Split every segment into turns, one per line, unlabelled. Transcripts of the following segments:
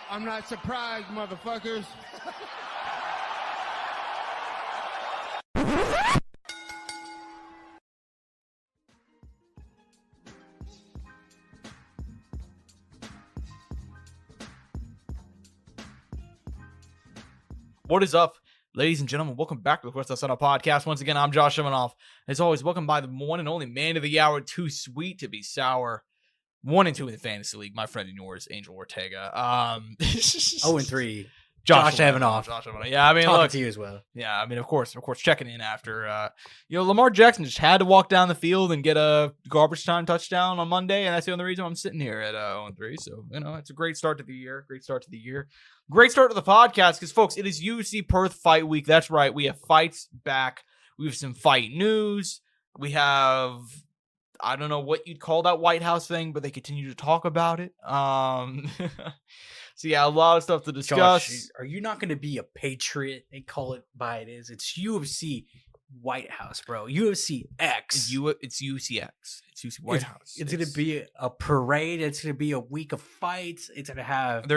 I'm not surprised, motherfuckers.
What is up, ladies and gentlemen? Welcome back to the Courtside Soundoff podcast. Once again, I'm Josh Soundoff. As always, welcome by the one and only man of the hour, too sweet to be sour. 1-2 in the fantasy league. My friend and yours, Angel Ortega.
0-3.
Josh
Soundoff.
Yeah, I mean,
Talking
look,
to you as well.
yeah, I mean, of course, checking in after, Lamar Jackson just had to walk down the field and get a garbage time touchdown on Monday, and that's the only reason I'm sitting here at 0-3. So, it's a great start to the year. Great start to the podcast because, folks, it is UFC Perth fight week. That's right. We have fights back. We have some fight news. We have, I don't know what you'd call that White House thing, but they continue to talk about it. So, yeah, a lot of stuff to discuss.
Josh, are you not going to be a patriot and call it by it is? It's UFC White House, bro. UFC X.
It's UFC X. It's UFC White House.
It's going to be a parade. It's going to be a week of fights. It's going to have...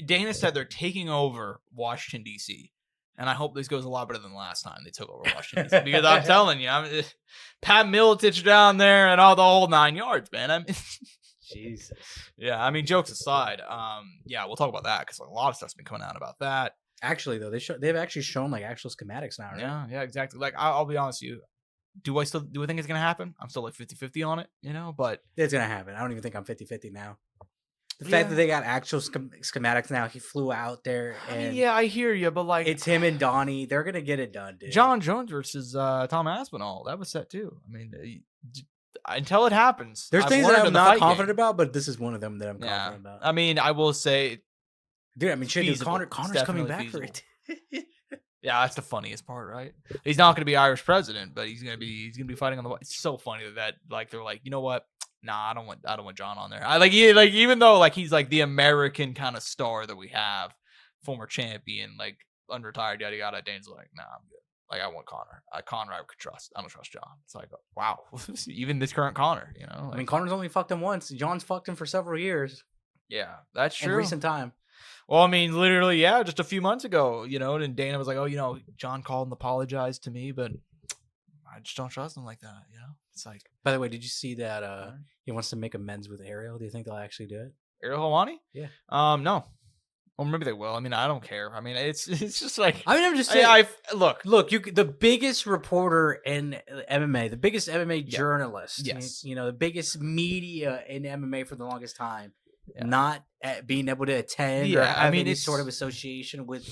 Dana said they're taking over Washington, D.C., and I hope this goes a lot better than last time they took over Washington, D.C., because I'm telling you, Pat Miletich down there and all the whole 9 yards, man. I mean...
Jesus.
Yeah, I mean, jokes aside, we'll talk about that because a lot of stuff's been coming out about that.
Actually, though, they've actually shown like actual schematics now, right?
Yeah, exactly. Like, I'll be honest with you. Do I think it's gonna happen? I'm still like 50-50 on it, but
it's gonna happen. I don't even think I'm 50-50 now. The fact that they got actual schematics now, he flew out there, and
I hear you, but like
it's him and Donnie. They're gonna get it done, dude.
John Jones versus Tom Aspinall, that was set too. I mean, until it happens,
there's things that I'm not confident about, but this is one of them that I'm confident about.
I mean, I will say,
dude. I mean, shit, dude, Connor's coming back for it.
Yeah, that's the funniest part, right? He's not going to be Irish president, but he's going to be fighting on the. It's so funny that like they're like, you know what? Nah, I don't want John on there. Even though like he's like the American kind of star that we have, former champion, like unretired, yada yada. Dane's like, nah, I'm good. Like, I want Connor. Connor I could trust. I don't trust John. It's like, wow. Even this current Connor, Like,
I mean, Connor's only fucked him once. John's fucked him for several years.
Yeah, that's true.
In recent time.
Well, I mean, literally, yeah, just a few months ago, and Dana was like, oh, John called and apologized to me, but I just don't trust him like that, It's like...
By the way, did you see that he wants to make amends with Ariel? Do you think they'll actually do it?
Ariel Helwani?
Yeah.
No. Well, maybe they will. I mean, I don't care. I mean, it's just like...
I mean, I'm just saying...
Look,
the biggest reporter in MMA, the biggest MMA journalist,
yes,
the biggest media in MMA for the longest time, not being able to attend or have any sort of association with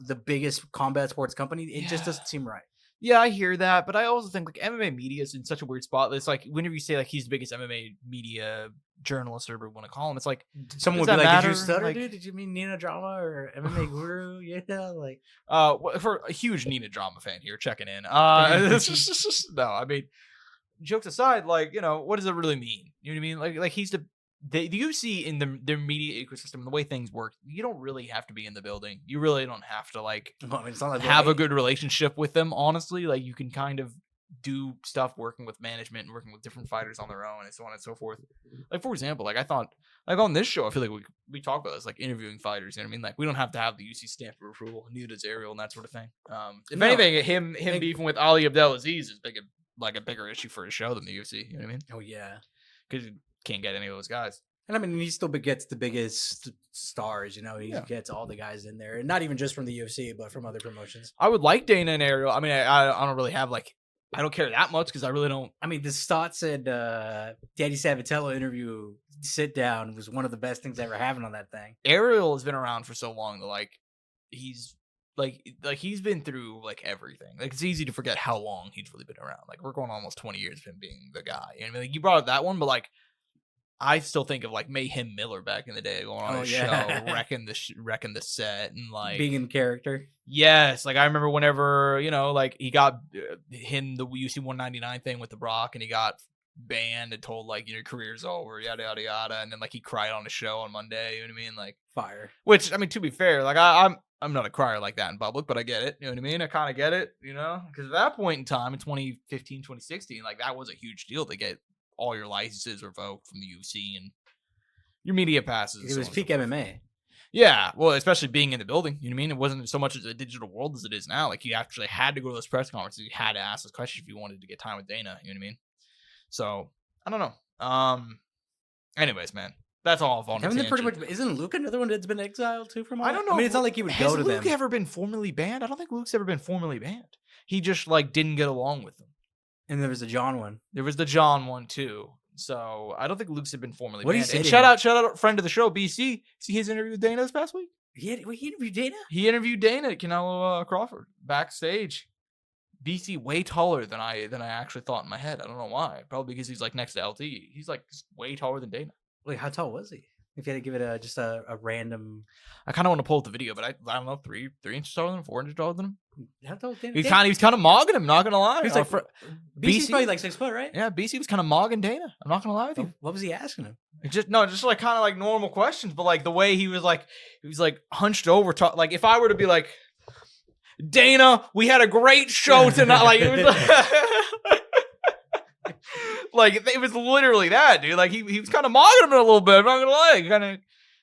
the biggest combat sports company, it just doesn't seem right.
Yeah, I hear that, but I also think like MMA media is in such a weird spot. It's like whenever you say like he's the biggest MMA media journalist or whatever you want to call him, it's like
someone would be like, "Did you stutter, dude? Did you mean Nina Drama or MMA Guru?"
For a huge Nina Drama fan here checking in. No, I mean, jokes aside, like what does it really mean? You know what I mean? Like he's the UFC in their media ecosystem, the way things work, you don't really have to be in the building. You really don't have to
it's not like
have a good relationship with them. Honestly, like you can kind of do stuff working with management and working with different fighters on their own and so on and so forth. Like for example, like I thought, like on this show, I feel like we talk about this, like interviewing fighters. You know what I mean? Like we don't have to have the UFC stamp of approval. Neither does Ariel and that sort of thing. If anything, him beefing with Ali Abdelaziz is a bigger issue for his show than the UFC. You know what I mean?
Oh yeah,
because can't get any of those guys.
And I mean, he still gets the biggest stars, he gets all the guys in there. And not even just from the UFC, but from other promotions.
I would like Dana and Ariel. I mean, I don't really have I don't care that much because I really don't.
I mean, the Stotts and Daddy Sabatello interview sit down was one of the best things ever happened on that thing.
Ariel has been around for so long that he's he's been through everything. Like it's easy to forget how long he's really been around. Like we're going almost 20 years of him being the guy. You know what I mean? Like you brought up that one, but I still think of Mayhem Miller back in the day going on a show, wrecking the set and
being in character.
Yes, I remember whenever he got in the UFC 199 thing with the Brock, and he got banned and told your career's over, yada yada yada, and then he cried on the show on Monday. You know what I mean?
Fire.
Which I mean, to be fair, I'm not a crier like that in public, but I get it. You know what I mean? I kind of get it. Because at that point in time, in 2015, 2016, that was a huge deal to get all your licenses revoked from the UFC and your media passes.
It was peak MMA.
Yeah, well, especially being in the building, you know what I mean? It wasn't so much as a digital world as it is now. Like, you actually had to go to those press conferences. You had to ask those questions if you wanted to get time with Dana, you know what I mean? So, I don't know. Anyways, man, that's all on a tangent.
Isn't Luke another one that's been exiled too from all
I don't know.
I mean, it's not like he would go to them.
Has Luke ever been formally banned? I don't think Luke's ever been formally banned. He just, like, didn't get along with them.
And there was the John one.
There was the John one, too. So, I don't think Luke's had been formally banned.
What did he say?
Shout out, friend of the show, BC. See his interview with Dana this past week?
He interviewed Dana?
He interviewed Dana at Canelo Crawford backstage. BC way taller than I actually thought in my head. I don't know why. Probably because he's like next to LT. He's like way taller than Dana.
Wait, how tall was he? If you had to give it just a random,
I kind of want to pull up the video, but I don't know, 3 inches taller than him, 4 inches taller than him.
How tall was Dana?
He was kind of mogging him. Not gonna lie.
He was like, BC's probably like 6 foot, right?
Yeah, BC was kind of mogging Dana. I'm not gonna lie with you.
What was he asking him?
Just like kind of like normal questions, but like the way he was like hunched over, like if I were to be like, Dana, we had a great show tonight. Like it was like it was literally that, dude. Like he was kind of mogging him a little bit. I'm not gonna lie, kind of,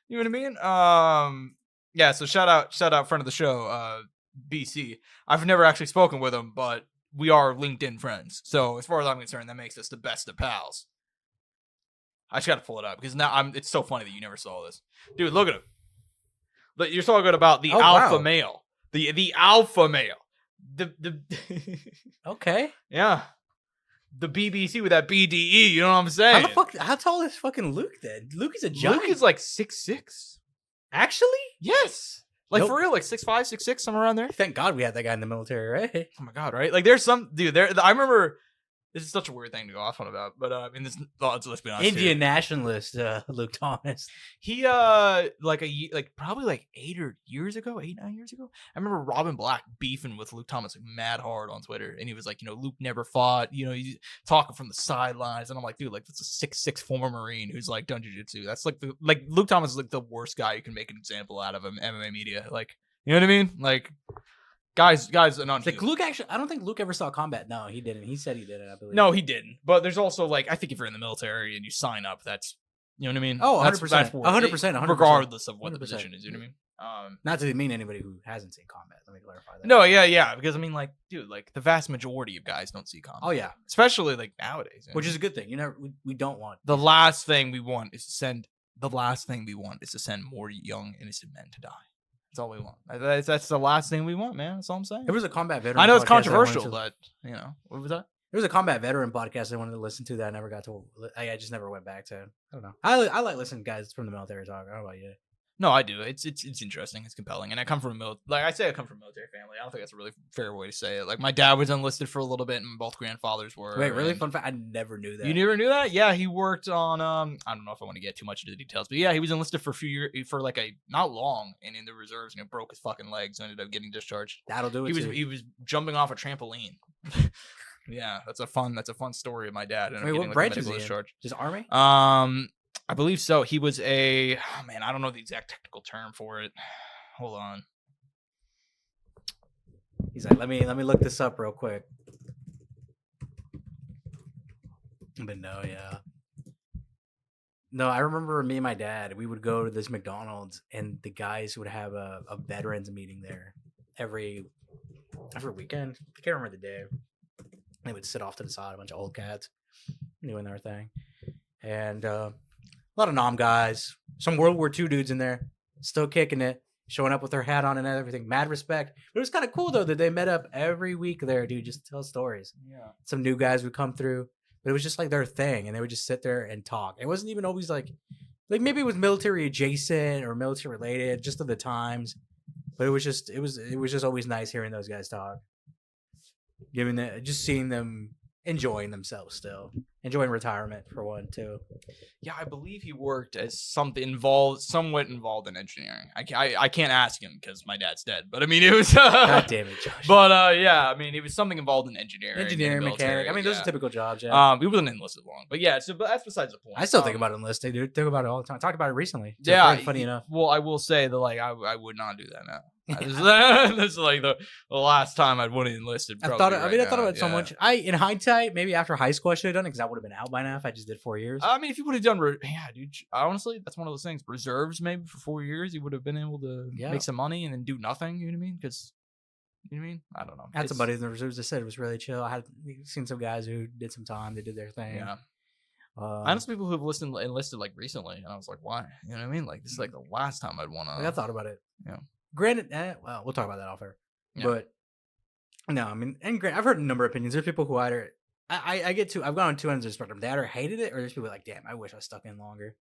you know what I mean? Yeah. So shout out, friend of the show, BC. I've never actually spoken with him, but we are LinkedIn friends. So as far as I'm concerned, that makes us the best of pals. I just got to pull it up because now it's so funny that you never saw this, dude. Look at him. But you're talking about the alpha male, the alpha male, the
okay,
yeah, the BBC with that BDE. You know what I'm saying?
How tall is fucking Luke then? Luke is a giant.
Luke is like 6'6".
Actually,
yes. Like for real, like 6'5", 6'6", somewhere around there.
Thank God we had that guy in the military, right?
Oh my God, right? Like there's some dude there. I remember. This is such a weird thing to go off on about, but let's be honest.
Indian nationalist, Luke Thomas.
He probably like 8 years ago. I remember Robin Black beefing with Luke Thomas like mad hard on Twitter, and he was like, Luke never fought. He's talking from the sidelines, and I'm like, dude, like that's a 6'6" former Marine who's like done jiu-jitsu. That's like Luke Thomas is like the worst guy you can make an example out of him. MMA media, like, you know what I mean, like. Guys,
like Luke actually, I don't think Luke ever saw combat. No, he didn't. He said he didn't, I believe.
No, he didn't. But there's also like, I think if you're in the military and you sign up, that's, you know what I mean?
Oh, 100%. 100%.
Regardless of what the position is, you know what I mean?
Not to demean anybody who hasn't seen combat. Let me clarify that.
No, yeah. Because I mean, like, dude, like the vast majority of guys don't see combat.
Oh, yeah.
Especially like nowadays.
Which is a good thing. We don't want.
The last thing we want is to send more young, innocent men to die. That's all we want. That's the last thing we want, man. That's all I'm saying.
There was a combat veteran.
I know it's controversial, but what was that?
There was a combat veteran podcast I wanted to listen to that I never got to. I just never went back to. I don't know. I like listening to guys from the military talk. I don't know about you.
No, I do. It's interesting. It's compelling. And I come from a military family. I don't think that's a really fair way to say it. Like my dad was enlisted for a little bit, and both grandfathers were.
Wait, really? Fun fact? I never knew that.
You never knew that? Yeah, he worked on. I don't know if I want to get too much into the details, but yeah, he was enlisted for a few years, for like a not long, and in the reserves, and broke his fucking legs, and ended up getting discharged.
That'll do it.
He was jumping off a trampoline. Yeah, that's a fun story of my dad.
Wait, what branch is he in? Just Army?
I believe so. He was I don't know the exact technical term for it. Hold on.
He's like, let me look this up real quick. But no, yeah. No, I remember me and my dad, we would go to this McDonald's, and the guys would have a veterans meeting there every weekend. I can't remember the day. They would sit off to the side, a bunch of old cats doing their thing. And a lot of Nom guys, some World War II dudes in there, still kicking it, showing up with their hat on and everything. Mad respect. But it was kind of cool, though, that they met up every week there, dude, just to tell stories. Yeah. Some new guys would come through, but it was just like their thing, and they would just sit there and talk. It wasn't even always like maybe it was military adjacent or military related, just of the times. But it was just always nice hearing those guys talk. Just seeing them enjoying themselves still. Enjoying retirement for one too.
Yeah, I believe he worked as somewhat involved in engineering. I can't ask him because my dad's dead. But I mean, it was.
God damn it, Josh.
But yeah, I mean, it was something involved in engineering.
Mechanic. I mean, those are typical jobs. Yeah.
We wasn't enlisted long, but yeah. So, but that's besides the point.
I still think about enlisting, dude. Think about it all the time. Talked about it recently. Funny enough.
Well, I will say that I would not do that now. This is like the last time I'd want to enlisted.
I thought about it so much. In hindsight, maybe after high school I should have done it because I would have been out by now if I just did 4 years.
I mean, if you would have done, yeah, dude. Honestly, that's one of those things. Reserves maybe for 4 years, you would have been able to make some money and then do nothing. You know what I mean? Because you know what I mean? I don't know.
I had somebody in the reserves that said it was really chill. I had seen some guys who did some time. They did their thing.
Yeah. I know some people who've enlisted like recently, and I was like, why? You know what I mean? Like this is like the last time I'd want to.
Like, I thought about it.
Yeah.
Granted, well, we'll talk about that off air. Yeah. But no, I mean, and I've heard a number of opinions. There's people who either I've gone on two ends of the spectrum. They either hated it, or there's people like, damn, I wish I stuck in longer.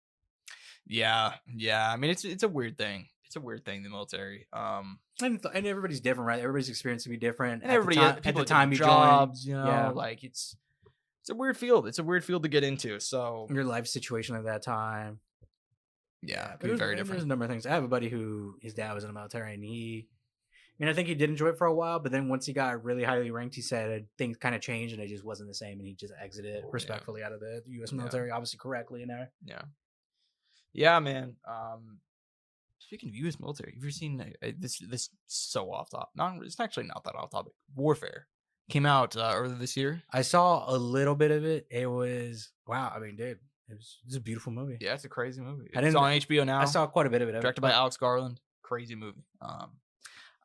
Yeah. I mean, it's a weird thing. It's a weird thing, the military.
And everybody's different, right? Everybody's experience will be different.
And everybody at the time you jobs, join, you know, like it's a weird field. It's a weird field to get into. So
your life situation at that time.
Yeah, it could be very different.
There's a number of things. I have a buddy who his dad was in the military, and I think he did enjoy it for a while, but then once he got really highly ranked, he said things kind of changed and it just wasn't the same, and he just exited respectfully out of the U.S. military, obviously correctly in there.
Yeah, man. Speaking of U.S. military, have you seen this so off top? It's actually not that off topic. Warfare came out earlier this year.
I saw a little bit of it. It was wow. I mean, dude, it's a beautiful movie.
Yeah, it's a crazy movie. It's on HBO now.
I saw quite a bit of it.
Directed by Alex Garland. Crazy movie.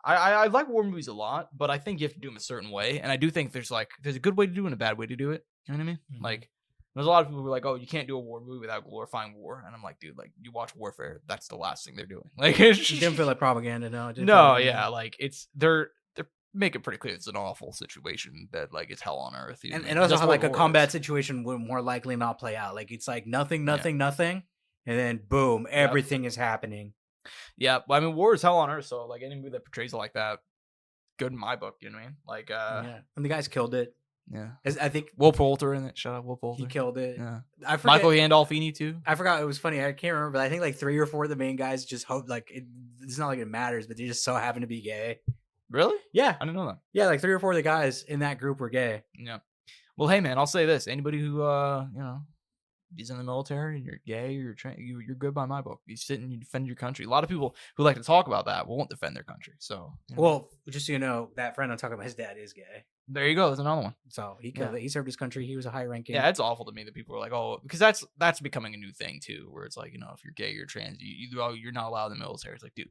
I like war movies a lot, but I think you have to do them a certain way. And I do think there's a good way to do it and a bad way to do it. You know what I mean? Mm-hmm. Like, there's a lot of people who are like, oh, you can't do a war movie without glorifying war. And I'm like, dude, like, you watch Warfare, that's the last thing they're doing. Like, it
didn't feel like propaganda, no.
Like, they're making pretty clear it's an awful situation that, like, it's hell on earth.
And also how, like, a combat situation would more likely not play out. Like, it's like nothing, and then boom, everything is happening.
Yeah, well, I mean, war is hell on earth, so, like, any movie that portrays it like that, good in my book, you know what I mean? Like,
and the guys killed it.
Yeah,
I think
Will Poulter in it. Shout out Will Poulter.
He killed it.
Yeah,
I forget,
Michael Gandolfini too.
I forgot. It was funny. I can't remember, but I think like 3 or 4 of the main guys just hope like it's not like it matters, but they just so happen to be gay.
Really?
Yeah,
I didn't know that.
Yeah, like 3 or 4 of the guys in that group were gay.
Yeah. Well, hey man, I'll say this: anybody who is in the military and you're gay, you're good by my book. You sit and you defend your country. A lot of people who like to talk about that won't defend their country. So,
well, just so you know, that friend I'm talking about, his dad is gay.
There you go. There's another one.
So he killed it. He served his country. He was a high ranking.
Yeah, it's awful to me that people are like, oh, because that's becoming a new thing too, where it's like, if you're gay, you're trans, you're not allowed in the military. It's like, dude,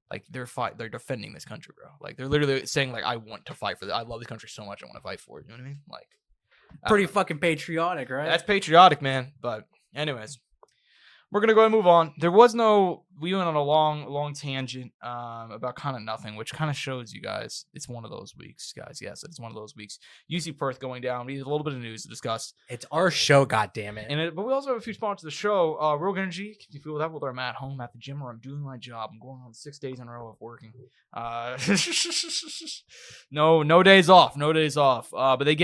like they're defending this country, bro. Like they're literally saying like, I want to fight for that. I love this country so much. I want to fight for it. You know what I mean? Like,
pretty fucking patriotic, right?
That's patriotic, man. But anyways, we're gonna go ahead and move on. We went on a long tangent about kind of nothing, which kind of shows you guys it's one of those weeks, guys. Yes, it's one of those weeks. UFC Perth going down. We need a little bit of news to discuss.
It's our show, goddammit.
But we also have a few sponsors of the show. Real Energy, keep you feel that whether I'm at home, at the gym, or I'm doing my job. I'm going on 6 days in a row of working. No days off. No days off. But they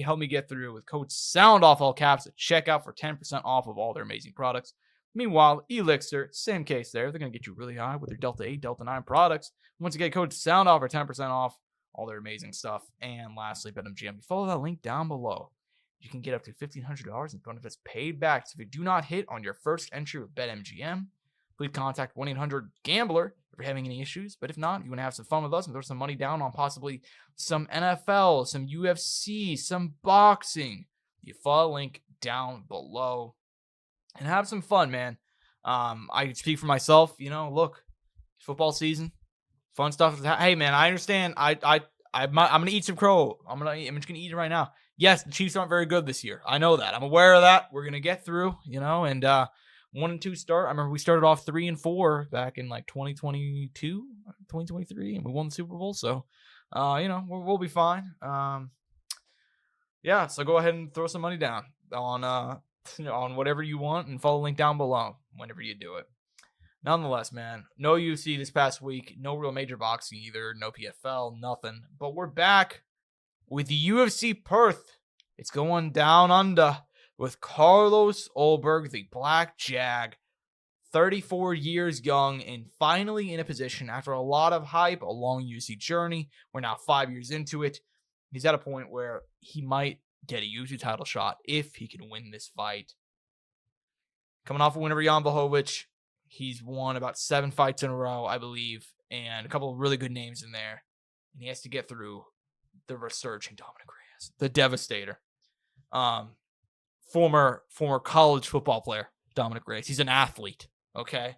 help me get through with code SOUNDOFF, all caps, at checkout for 10% off of all their amazing products. Meanwhile, ELYXR, same case there. They're going to get you really high with their Delta 8, Delta 9 products. Once again, code SOUNDOFF for 10% off all their amazing stuff. And lastly, BetMGM. Follow that link down below. You can get up to $1,500 in benefits paid back. So if you do not hit on your first entry with BetMGM, please contact 1-800-GAMBLER if you're having any issues. But if not, you want to have some fun with us and throw some money down on possibly some NFL, some UFC, some boxing. You follow the link down below. And have some fun, man. I can speak for myself. Look, football season, fun stuff. Hey, man, I understand. I'm gonna eat some crow. I'm just gonna eat it right now. Yes, the Chiefs aren't very good this year. I know that. I'm aware of that. We're gonna get through. And 1-2 start. I remember we started off 3-4 back in like 2022, 2023, and we won the Super Bowl. So, we'll be fine. Yeah. So go ahead and throw some money down on whatever you want and follow the link down below whenever you do it. Nonetheless, man, no UFC this past week, no real major boxing either, no PFL, nothing. But we're back with the UFC Perth. It's going down under with Carlos Ulberg, the Black Jag, 34 years young and finally in a position after a lot of hype, a long UFC journey. We're now 5 years into it. He's at a point where he might get a UFC title shot if he can win this fight. Coming off a win over Jan Blachowicz, he's won about 7 fights in a row, I believe, and a couple of really good names in there. And he has to get through the resurging Dominick Reyes, the Devastator. former college football player, Dominick Reyes. He's an athlete, okay?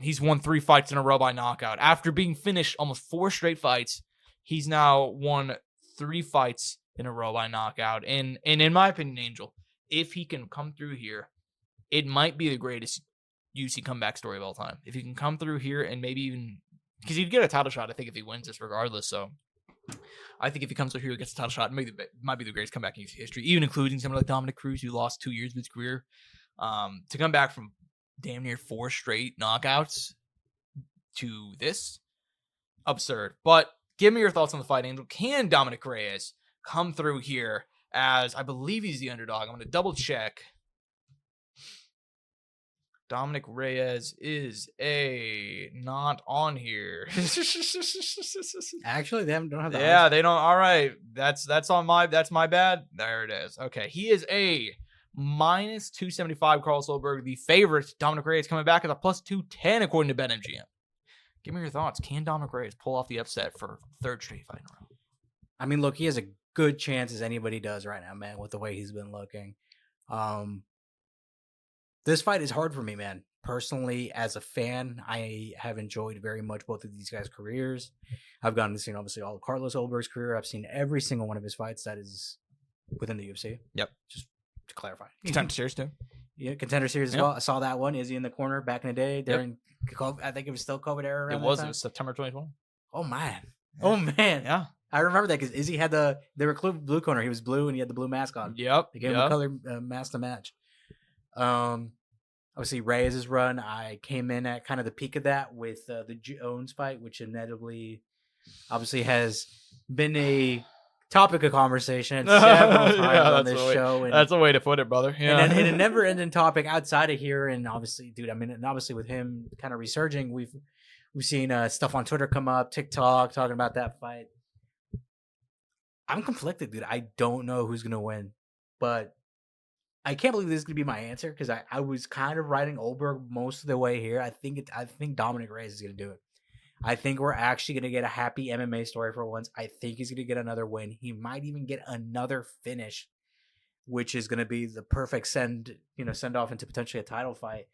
He's won 3 fights in a row by knockout. After being finished almost 4 straight fights, he's now won 3 fights in a row by knockout. And in my opinion, Angel, if he can come through here, it might be the greatest UFC comeback story of all time. If he can come through here and maybe even, because he'd get a title shot, I think, if he wins this regardless. So I think if he comes through here, gets a title shot, it might be the greatest comeback in UFC history, even including someone like Dominick Cruz, who lost 2 years of his career. To come back from damn near 4 straight knockouts to this, absurd. But give me your thoughts on the fight, Angel. Can Dominick Reyes come through here as, I believe he's the underdog? I'm going to double check. Dominick Reyes is not on here.
Actually, they don't have that.
Yeah, they don't. All right. That's my bad. There it is. Okay. He is a minus 275, Carlos Ulberg. The favorite, Dominick Reyes, coming back at a plus 210 according to BetMGM. Give me your thoughts. Can Dominick Reyes pull off the upset for 3rd straight fight in a row?
I mean, look, he has a good chance as anybody does right now, man, with the way he's been looking. This fight is hard for me, man. Personally, as a fan, I have enjoyed very much both of these guys' careers. I've gotten to see, obviously, all of Carlos Ulberg's career. I've seen every single one of his fights that is within the UFC.
Yep.
Just to clarify.
Contender Series, too.
Yeah, Contender Series as well. I saw that one. Izzy in the corner back in the day during COVID. I think it was still COVID era.
It was September 2020.
Oh, man.
Yeah.
Oh, man.
Yeah.
I remember that because Izzy had they were blue corner. He was blue and he had the blue mask on.
Yep.
They gave him a color mask to match. Obviously, Reyes' run, I came in at kind of the peak of that with the Jones fight, which inevitably, obviously, has been a topic of conversation several times on this show. And
that's a way to put it, brother. Yeah.
And a never-ending topic outside of here. And obviously, dude, I mean, and obviously with him kind of resurging, we've seen stuff on Twitter come up, TikTok, talking about that fight. I'm conflicted, dude. I don't know who's going to win, but I can't believe this is going to be my answer because I was kind of riding Ulberg most of the way here. I think Dominick Reyes is going to do it. I think we're actually going to get a happy MMA story for once. I think he's going to get another win. He might even get another finish, which is going to be the perfect send off into potentially a title fight.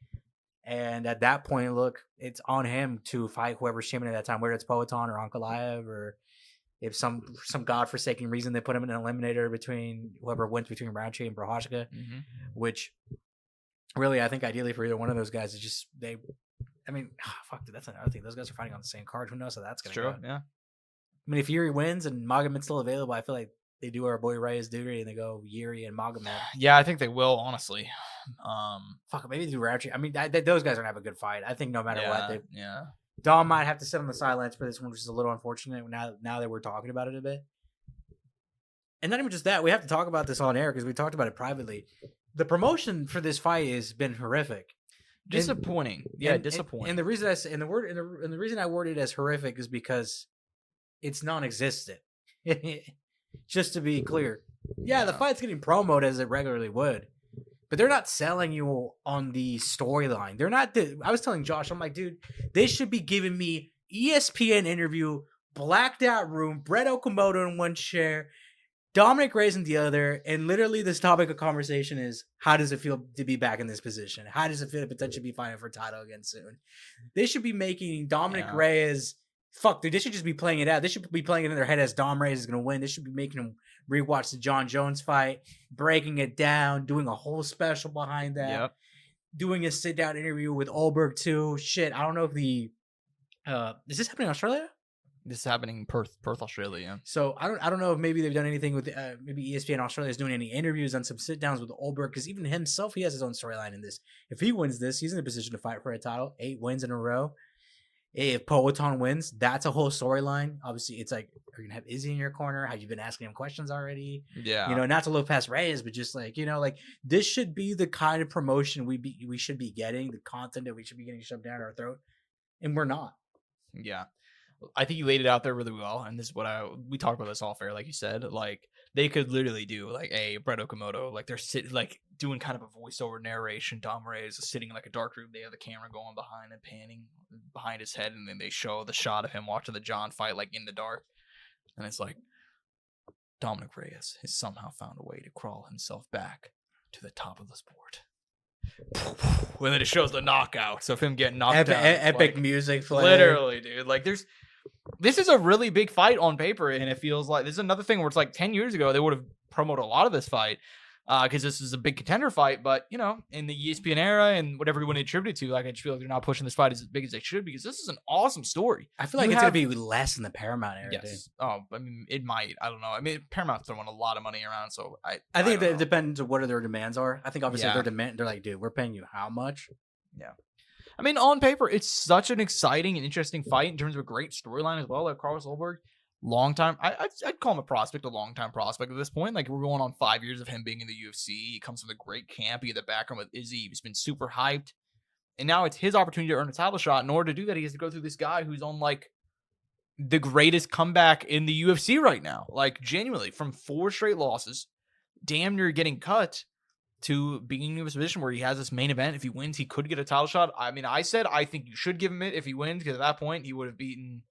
And at that point, look, it's on him to fight whoever's champion at that time, whether it's Poatan or Ankalaev, or if some godforsaken reason they put him in an eliminator between whoever wins between Roundtree and Prochazka, which really I think ideally for either one of those guys is just fuck, dude, that's another thing. Those guys are fighting on the same card. Who knows how that's going to go?
Yeah. I
mean, if Yuri wins and Magomad's still available, I feel like they do our boy Reyes duty and they go Yuri and Magomed.
Yeah, I think they will, honestly.
Fuck, maybe they do Roundtree. I mean, those guys are going to have a good fight. I think no matter what.
Yeah.
Dom might have to sit on the sidelines for this one, which is a little unfortunate now that we're talking about it a bit. And not even just that, we have to talk about this on air because we talked about it privately. The promotion for this fight has been horrific.
Disappointing. Disappointing.
And the reason the reason I worded it as horrific is because it's non-existent. Just to be clear. Yeah, the fight's getting promoted as it regularly would. But they're not selling you on the storyline. They're not. I was telling Josh, I'm like, dude, they should be giving me ESPN interview, blacked out room, Brett Okamoto in one chair, Dominick Reyes in the other, and literally this topic of conversation is, how does it feel to be back in this position? How does it feel to potentially be fighting for a title again soon? They should be making Dominick Reyes. Fuck, dude, they should just be playing it out. They should be playing it in their head as Dom Reyes is going to win. They should be making him rewatch the John Jones fight, breaking it down, doing a whole special behind that, doing a sit-down interview with Ulberg too. Shit, I don't know if is this happening in Australia?
This is happening in Perth, Australia. Yeah.
So I don't know if maybe they've done anything with maybe ESPN Australia is doing any interviews on some sit-downs with Ulberg because even himself, he has his own storyline in this. If he wins this, he's in a position to fight for a title, 8 wins in a row. If Poatan wins, that's a whole storyline. Obviously, it's like, are you going to have Izzy in your corner? Have you been asking him questions already?
Yeah.
Not to look past Reyes, but just like, this should be the kind of promotion we should be getting, the content that we should be getting shoved down our throat. And we're not.
Yeah. I think you laid it out there really well. And this is what we talked about this all fair, like you said. Like, they could literally do like a Brett Okamoto, like they're sitting, like doing kind of a voiceover narration. Dom Reyes is sitting in like a dark room. They have the camera going behind and panning behind his head, and then they show the shot of him watching the John fight, like in the dark. And it's like Dominick Reyes has somehow found a way to crawl himself back to the top of the sport. When then it shows the knockouts of him getting knocked out.
Epic music playing.
Literally, dude. Like, this is a really big fight on paper, and it feels like this is another thing where it's like 10 years ago they would have promoted a lot of this fight because this is a big contender fight. But, you know, in the ESPN era and whatever you want to attribute it to, like, I just feel like they're not pushing this fight as big as they should because this is an awesome story.
I feel like it's going to be less in the Paramount era.
Yes.
Dude.
Oh, I mean, it might. I don't know. I mean, Paramount's throwing a lot of money around, so
I think it depends on what their demands are. I think obviously they're like, dude, we're paying you how much?
Yeah. I mean, on paper, it's such an exciting and interesting fight in terms of a great storyline as well. Like Carlos Ulberg, long time. I'd call him a long time prospect at this point. Like, we're going on 5 years of him being in the UFC. He comes from a great camp. He had the background with Izzy. He's been super hyped. And now it's his opportunity to earn a title shot. In order to do that, he has to go through this guy who's on, like, the greatest comeback in the UFC right now. Like, genuinely, from 4 straight losses, damn near getting cut, to being in a position where he has this main event. If he wins, he could get a title shot. I mean, I think you should give him it if he wins, because at that point, he would have beaten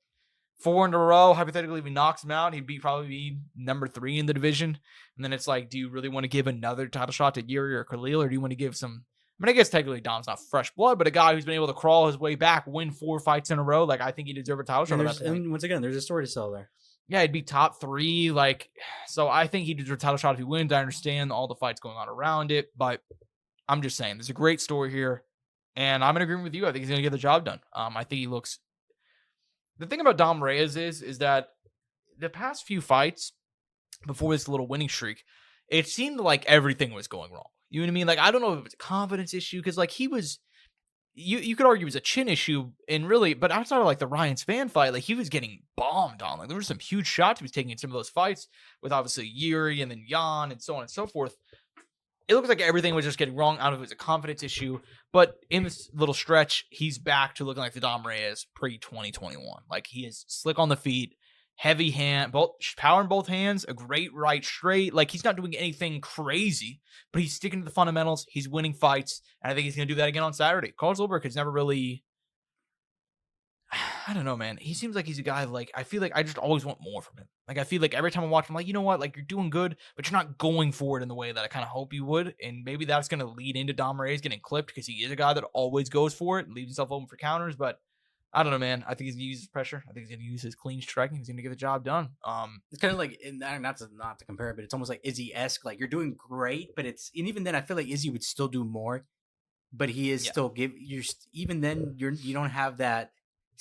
4 in a row. Hypothetically, if he knocks him out, he'd probably be number 3 in the division. And then it's like, do you really want to give another title shot to Yuri or Khalil, or do you want to give some... I mean, I guess technically Dom's not fresh blood, but a guy who's been able to crawl his way back, win 4 fights in a row, like, I think he deserves a title shot.
And once again, there's a story to sell there.
Yeah, he'd be top 3. Like, so I think he deserves a title shot if he wins. I understand all the fights going on around it, but I'm just saying there's a great story here, and I'm in agreement with you. I think he's going to get the job done. I think he looks... The thing about Dom Reyes is that the past few fights before this little winning streak, it seemed like everything was going wrong. You know what I mean? Like, I don't know if it's a confidence issue, because, like, he was... You could argue it was a chin issue, and really, but outside of, like, the Ryan Spann fight, like, he was getting bombed on. Like, there were some huge shots he was taking in some of those fights with, obviously, Yuri and then Jan and so on and so forth. It looks like everything was just getting wrong. I don't know if it was a confidence issue, but in this little stretch, he's back to looking like the Dom Reyes pre-2021. Like, he is slick on the feet, heavy hand, power in both hands, a great right straight. Like, he's not doing anything crazy, but he's sticking to the fundamentals. He's winning fights, and I think he's going to do that again on Saturday. Carlos Ulberg has never really... I don't know, man. He seems like he's a guy, like, I feel like I just always want more from him. Like, I feel like every time I watch him, I'm like, you know what? Like, you're doing good, but you're not going for it in the way that I kind of hope you would. And maybe that's going to lead into Dom Reyes getting clipped, because he is a guy that always goes for it and leaves himself open for counters. But I don't know, man. I think he's going to use his pressure. I think he's going to use his clean striking. He's going to get the job done.
It's kind of like, not to compare it, but it's almost like Izzy-esque. Like, you're doing great, but and even then, I feel like Izzy would still do more. But he is still even then, you don't have that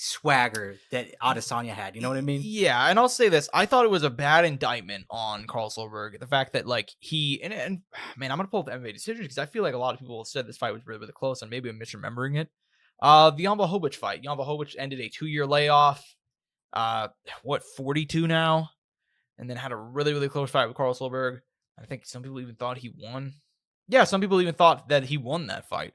swagger that Adesanya had. You know what I mean?
Yeah, and I'll say this. I thought it was a bad indictment on Carlos Ulberg. The fact that, like, he... And man, I'm going to pull up the MMA decisions, because I feel like a lot of people said this fight was really, really close, and maybe I'm misremembering it. The Jan Blachowicz fight. Jan Blachowicz ended a 2-year layoff. 42 now? And then had a really, really close fight with Carlos Ulberg. I think some people even thought he won. Yeah, some people even thought that he won that fight.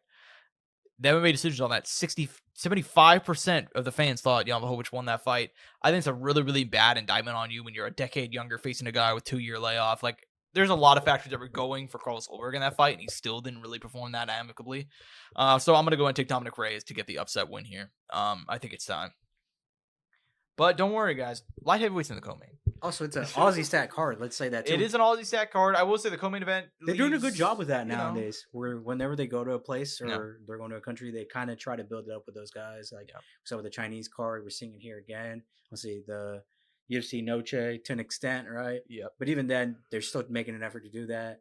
The MMA decisions on that, 75% of the fans thought Jan Blachowicz won that fight. I think it's a really, really bad indictment on you when you're a decade younger facing a guy with 2-year layoff. Like, there's a lot of factors that were going for Carlos Ulberg in that fight, and he still didn't really perform that amicably. So I'm going to go and take Dominick Reyes to get the upset win here. I think it's time. But don't worry, guys. Light heavyweight's in the co-main.
Also, it's an Aussie stat card. Let's say that too.
It is an Aussie stat card. I will say the co-main event
They're doing a good job with that nowadays. Where whenever they go to a place or they're going to a country, they kind of try to build it up with those guys. Like, so with the Chinese card, we're seeing it here again. Let's see, the UFC Noche to an extent, right?
Yeah.
But even then, they're still making an effort to do that.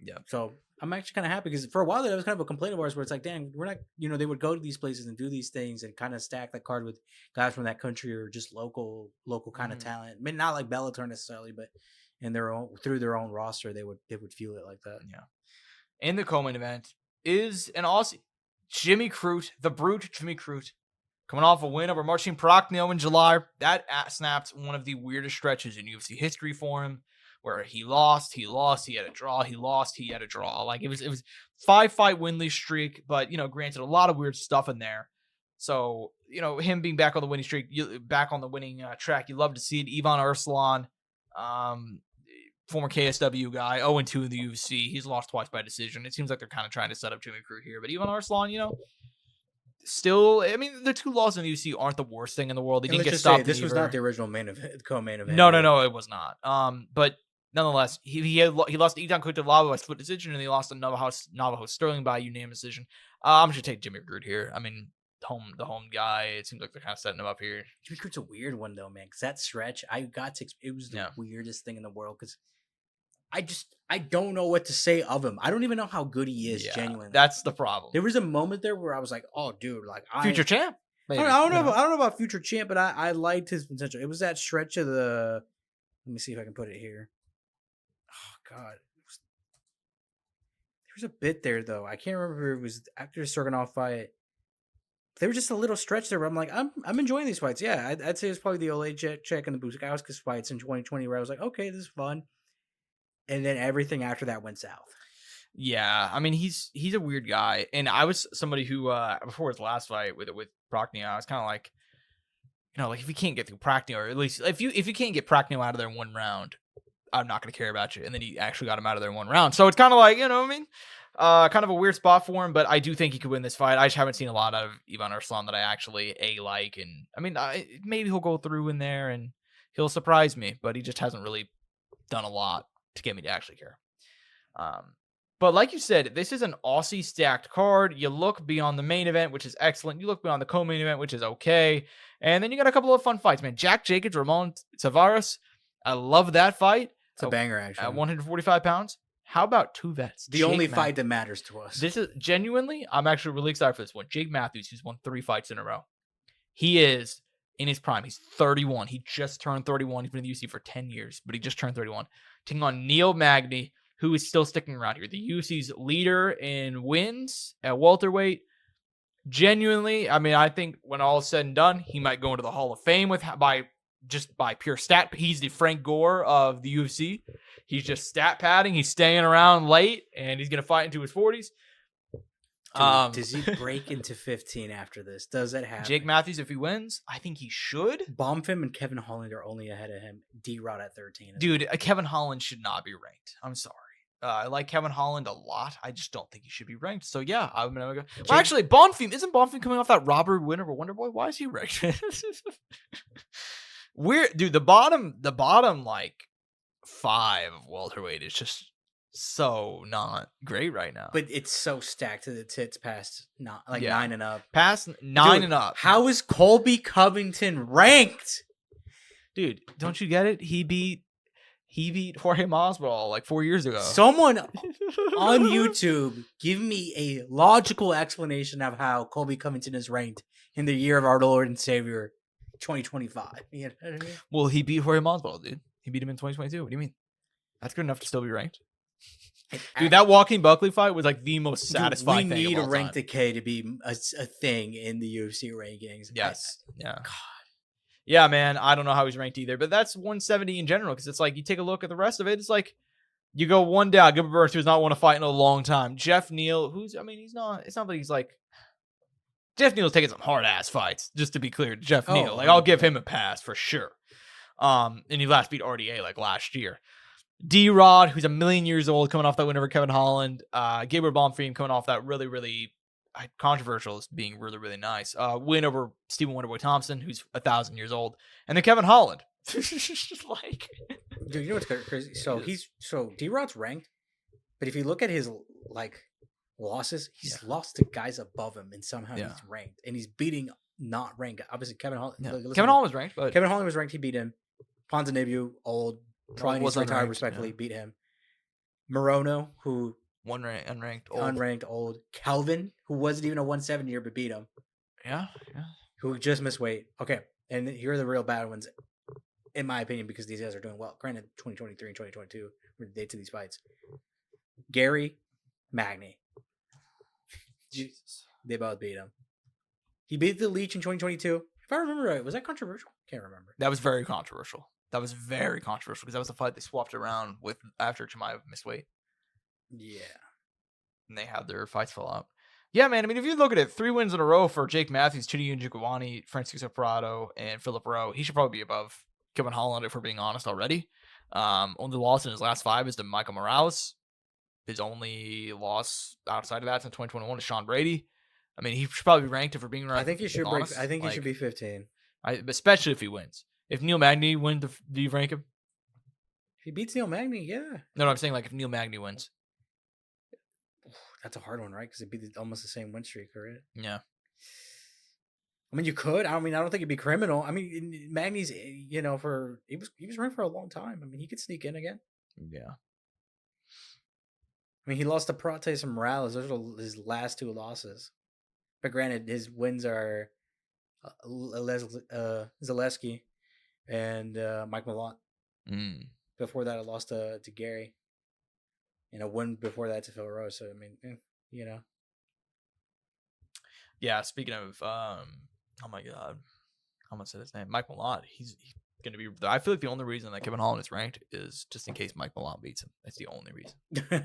Yeah.
So I'm actually kind of happy, because for a while there was kind of a complaint of ours where it's like, dang, we're not, they would go to these places and do these things and kind of stack that card with guys from that country or just local kind of talent. I mean, not like Bellator necessarily, but in their own, through their own roster, they would fuel it like that.
Yeah. In the co-main event is an Aussie, Jimmy Crute, the Brute Jimmy Crute, coming off a win over Marcin Prachnio in July. That snapped one of the weirdest stretches in UFC history for him, where he lost, he had a draw, he lost, he had a draw. Like, it was 5-fight winless streak, but, granted, a lot of weird stuff in there. So, him being back on the winning streak, back on the winning track, you love to see it. Ivan Arslan, former KSW guy, 0-2 in the UFC. He's lost twice by decision. It seems like they're kind of trying to set up Jimmy Crute here, but Ivan Arslan, still, I mean, the 2 losses in the UFC aren't the worst thing in the world. He didn't get stopped.
This was not the original main event, co-main event.
No, it was not. But nonetheless, he lost to Itan Cutelaba by split decision, and he lost to Navajo Sterling by unanimous decision. I'm just gonna take Jimmy Crute here. I mean, the home guy. It seems like they're kind of setting him up here.
Jimmy Crute's a weird one though, man. Because that stretch, it was the weirdest thing in the world. Because I don't know what to say of him. I don't even know how good he is. Genuinely,
that's the problem.
There was a moment there where I was like, "Oh, dude, like
future champ." Maybe,
I don't know about future champ, but I liked his potential. It was that stretch of the. Let me see if I can put it here. Oh God, there was a bit there though. I can't remember if it was after the Stroganoff fight. There was just a little stretch there where I'm like, I'm enjoying these fights. Yeah, I'd say it's probably the Olejnik and the Bukauskas fights in 2020 where I was like, okay, this is fun. And then everything after that went south.
Yeah, I mean he's a weird guy, and I was somebody who before his last fight with Prochnow, I was kind of like, like if you can't get through Prochnow, or at least if you can't get Prochnow out of there in one round, I'm not going to care about you. And then he actually got him out of there in one round, so it's kind of like what I mean, kind of a weird spot for him. But I do think he could win this fight. I just haven't seen a lot out of Ivan Arslan that I actually like, and I mean maybe he'll go through in there and he'll surprise me, but he just hasn't really done a lot to get me to actually care. But like you said, this is an Aussie stacked card. You look beyond the main event, which is excellent. You look beyond the co-main event, which is okay. And then you got a couple of fun fights, man. Jack Jacobs, Ramon Tavares. I love that fight.
It's a banger, actually.
At 145 pounds. How about two vets?
The only fight that matters to us.
This is genuinely, I'm actually really excited for this one. Jake Matthews, who's won 3 fights in a row. He is in his prime. He's 31. He just turned 31. He's been in the UFC for 10 years, but he just turned 31. Taking on Neil Magny, who is still sticking around here. The UFC's leader in wins at welterweight. Genuinely, I mean, I think when all is said and done, he might go into the Hall of Fame by pure stat. He's the Frank Gore of the UFC. He's just stat padding. He's staying around late, and he's going to fight into his 40s.
Does he break into 15 after this? Does that happen?
Jake Matthews, if he wins, I think he should.
Bombfim and Kevin Holland are only ahead of him. D-Rod at 13.
Dude, Kevin Holland should not be ranked. I'm sorry. I like Kevin Holland a lot. I just don't think he should be ranked. So yeah, I'm gonna go. Well, actually, isn't Bonfim coming off that robbery win over Wonder Boy? Why is he ranked? Weird, dude. The bottom like 5 of welterweight is just so not great right now.
But it's so stacked to the tits past 9 and up.
Past 9 and up.
How is Colby Covington ranked?
Dude, don't you get it? He beat Jorge Masvidal like 4 years ago.
Someone on YouTube give me a logical explanation of how Colby Covington is ranked in the year of our Lord and Savior, 2025. You know what I mean?
Well, he beat Jorge Masvidal, dude. He beat him in 2022. What do you mean? That's good enough to still be ranked. Dude, that Joaquin Buckley fight was like the most satisfying thing.
We need a rank decay to be a thing in the UFC rankings.
Yes. Yeah. God. Yeah, man, I don't know how he's ranked either, but that's 170 in general, because it's like you take a look at the rest of it, it's like you go one down, Gilbert Burns, who's not won a fight in a long time. Jeff Neal, it's not that he's like, Jeff Neal's taking some hard-ass fights, just to be clear, Jeff Neal. Like, I'll give him a pass for sure. And he last beat RDA like last year. D-Rod, who's a million years old, coming off that win over Kevin Holland. Gabriel Bonfim coming off that really, really controversial as being really, really nice. Win over Stephen Wonderboy Thompson, who's 1,000 years old. And then Kevin Holland. Like,
dude, you know what's crazy? So D-Rod's ranked, but if you look at his like losses, he's lost to guys above him, and somehow he's ranked. And he's beating not ranked. Obviously, Kevin Holland.
Yeah. Kevin Holland was ranked, but
Kevin Holland was ranked. He beat him. Ponzinibbio, old, probably needs to retire respectfully, beat him. Morono, who unranked, old. Kelvin, who wasn't even a 170-er, but beat him.
Yeah.
Who just missed weight. Okay, and here are the real bad ones, in my opinion, because these guys are doing well. Granted, 2023 and 2022 were the dates of these fights. Gary Magny. Jesus. They both beat him. He beat the Leech in 2022. If I remember right, was that controversial? Can't remember.
That was very controversial. Because that was the fight they swapped around with after Chimaev missed weight.
Yeah.
And they had their fights fall out. Yeah, man. I mean, if you look at it, 3 wins in a row for Jake Matthews, Chidi Njokuani, Francisco Parado, and Philip Rowe. He should probably be above Kevin Holland, if we're being honest already. Only loss in his last 5 is to Michael Morales. His only loss outside of that since 2021 is Sean Brady. I mean, he should probably be ranked if we're being ranked.
I think he should he should be 15.
Especially if he wins. If Neil Magny wins, do you rank him?
he beats Neil Magny, yeah.
No, I'm saying like if Neil Magny wins.
That's a hard one, right? Because it'd be almost the same win streak, right?
Yeah.
I mean, you could. I don't think it'd be criminal. I mean, Magny's, he was running for a long time. I mean, he could sneak in again.
Yeah.
I mean, he lost to Prates and Morales. Those are his last 2 losses. But granted, his wins are Zaleski and Mike Malott. Before that, I lost to Gary. And a win before that to Phil Rose. So, I mean,
Yeah, speaking of, oh my God, I'm going to say his name. Mike Malott, he's going to be, I feel like the only reason that Kevin Holland is ranked is just in case Mike Malott beats him. That's the only reason.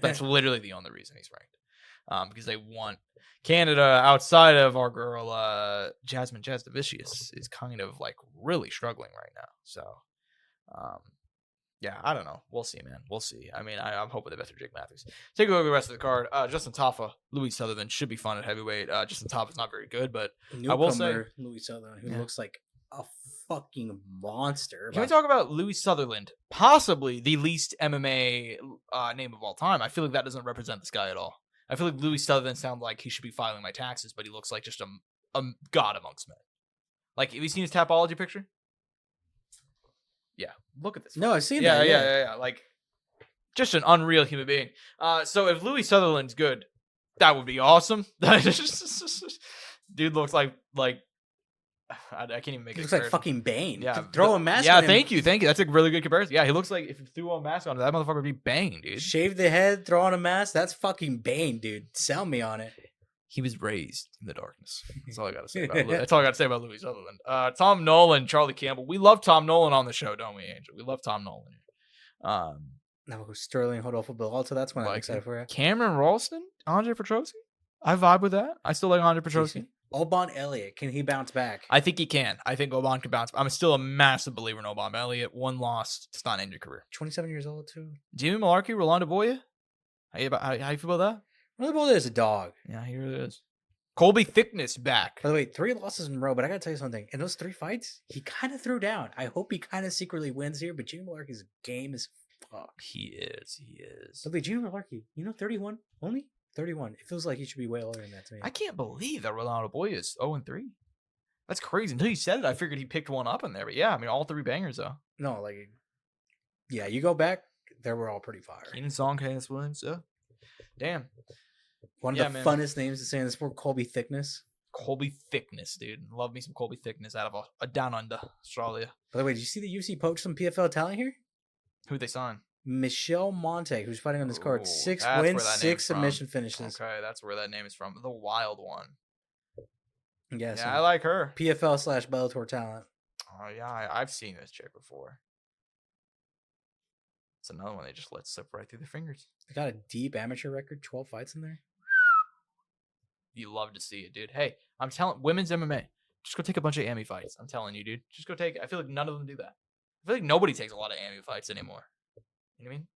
That's literally the only reason he's ranked. Because they want Canada outside of our girl, Jasmine Jasdavicius is kind of like really struggling right now. So, yeah, I don't know. We'll see, man. We'll see. I mean, I'm hoping the best for Jake Matthews. Take a look at the rest of the card. Justin Taffa, Louis Sutherland should be fun at heavyweight. Justin Taffa's not very good, but I will say
Louis Sutherland, who looks like a fucking monster.
Can we talk about Louis Sutherland? Possibly the least MMA name of all time. I feel like that doesn't represent this guy at all. I feel like Louis Sutherland sounds like he should be filing my taxes, but he looks like just a god amongst men. Like, have you seen his Tapology picture? Yeah, look at this.
No, I've seen
that.
that.
Yeah. Like, just an unreal human being. So if Louis Sutherland's good, that would be awesome. Dude looks like I can't even make it.
He looks like fucking Bane.
Yeah,
throw a mask.
Yeah,
on him.
thank you. That's a really good comparison. Yeah, he looks like if you threw a mask on him, that motherfucker would be Bane, dude.
Shave the head, throw on a mask. That's fucking Bane, dude. Sell me on it.
He was raised in the darkness. That's all I gotta say about That's all I gotta say about Louis Sutherland. Tom Nolan, Charlie Campbell. We love Tom Nolan on the show, don't we, Angel? We love Tom Nolan.
No, Sterling Hodolfo Bilalto. That's one I'm excited for.
Cameron Ralston, Andre Petrosky. I vibe with that. I still like Andre Petrosky.
Oban Elliott, can he bounce back?
I think he can. I think Oban can bounce. I'm still a massive believer in Oban Elliott. One loss, it's not end your career.
27 years old too.
Jimmy Malarkey, Rolando Boya. How you feel about that?
Rolando Boya is a dog.
Yeah, he really is. Colby Thickness back.
By the way, 3 losses in a row, but I gotta tell you something. In those 3 fights, he kind of threw down. I hope he kind of secretly wins here, but Jimmy Malarkey's game is fucked.
He is.
But Jimmy Malarkey, 31? Only 31. It feels like he should be way older than that to me.
I can't believe that Rolando Boya is 0-3. That's crazy. Until you said it, I figured he picked one up in there. But yeah, I mean, all 3 bangers though.
No, yeah, you go back, they were all pretty fire.
Keenan Song, Candice Williams, yeah. Damn.
One of the funnest names to say in the sport, Colby Thickness.
Colby Thickness, dude. Love me some Colby Thickness out of a down under Australia.
By the way, did you see the UFC poach some PFL talent here?
Who'd they sign?
Michelle Monte, who's fighting on this card. 6 wins, 6 submission finishes.
Okay, that's where that name is from. The wild one.
Yeah,
I like her.
PFL / Bellator talent.
Oh, yeah, I've seen this chick before. It's another one they just let slip right through their fingers.
They got a deep amateur record, 12 fights in there.
You love to see it, dude. Hey, I'm telling women's MMA. Just go take a bunch of AMI fights. I'm telling you, dude. Just go take it. I feel like none of them do that. I feel like nobody takes a lot of AMI fights anymore. You know what I mean?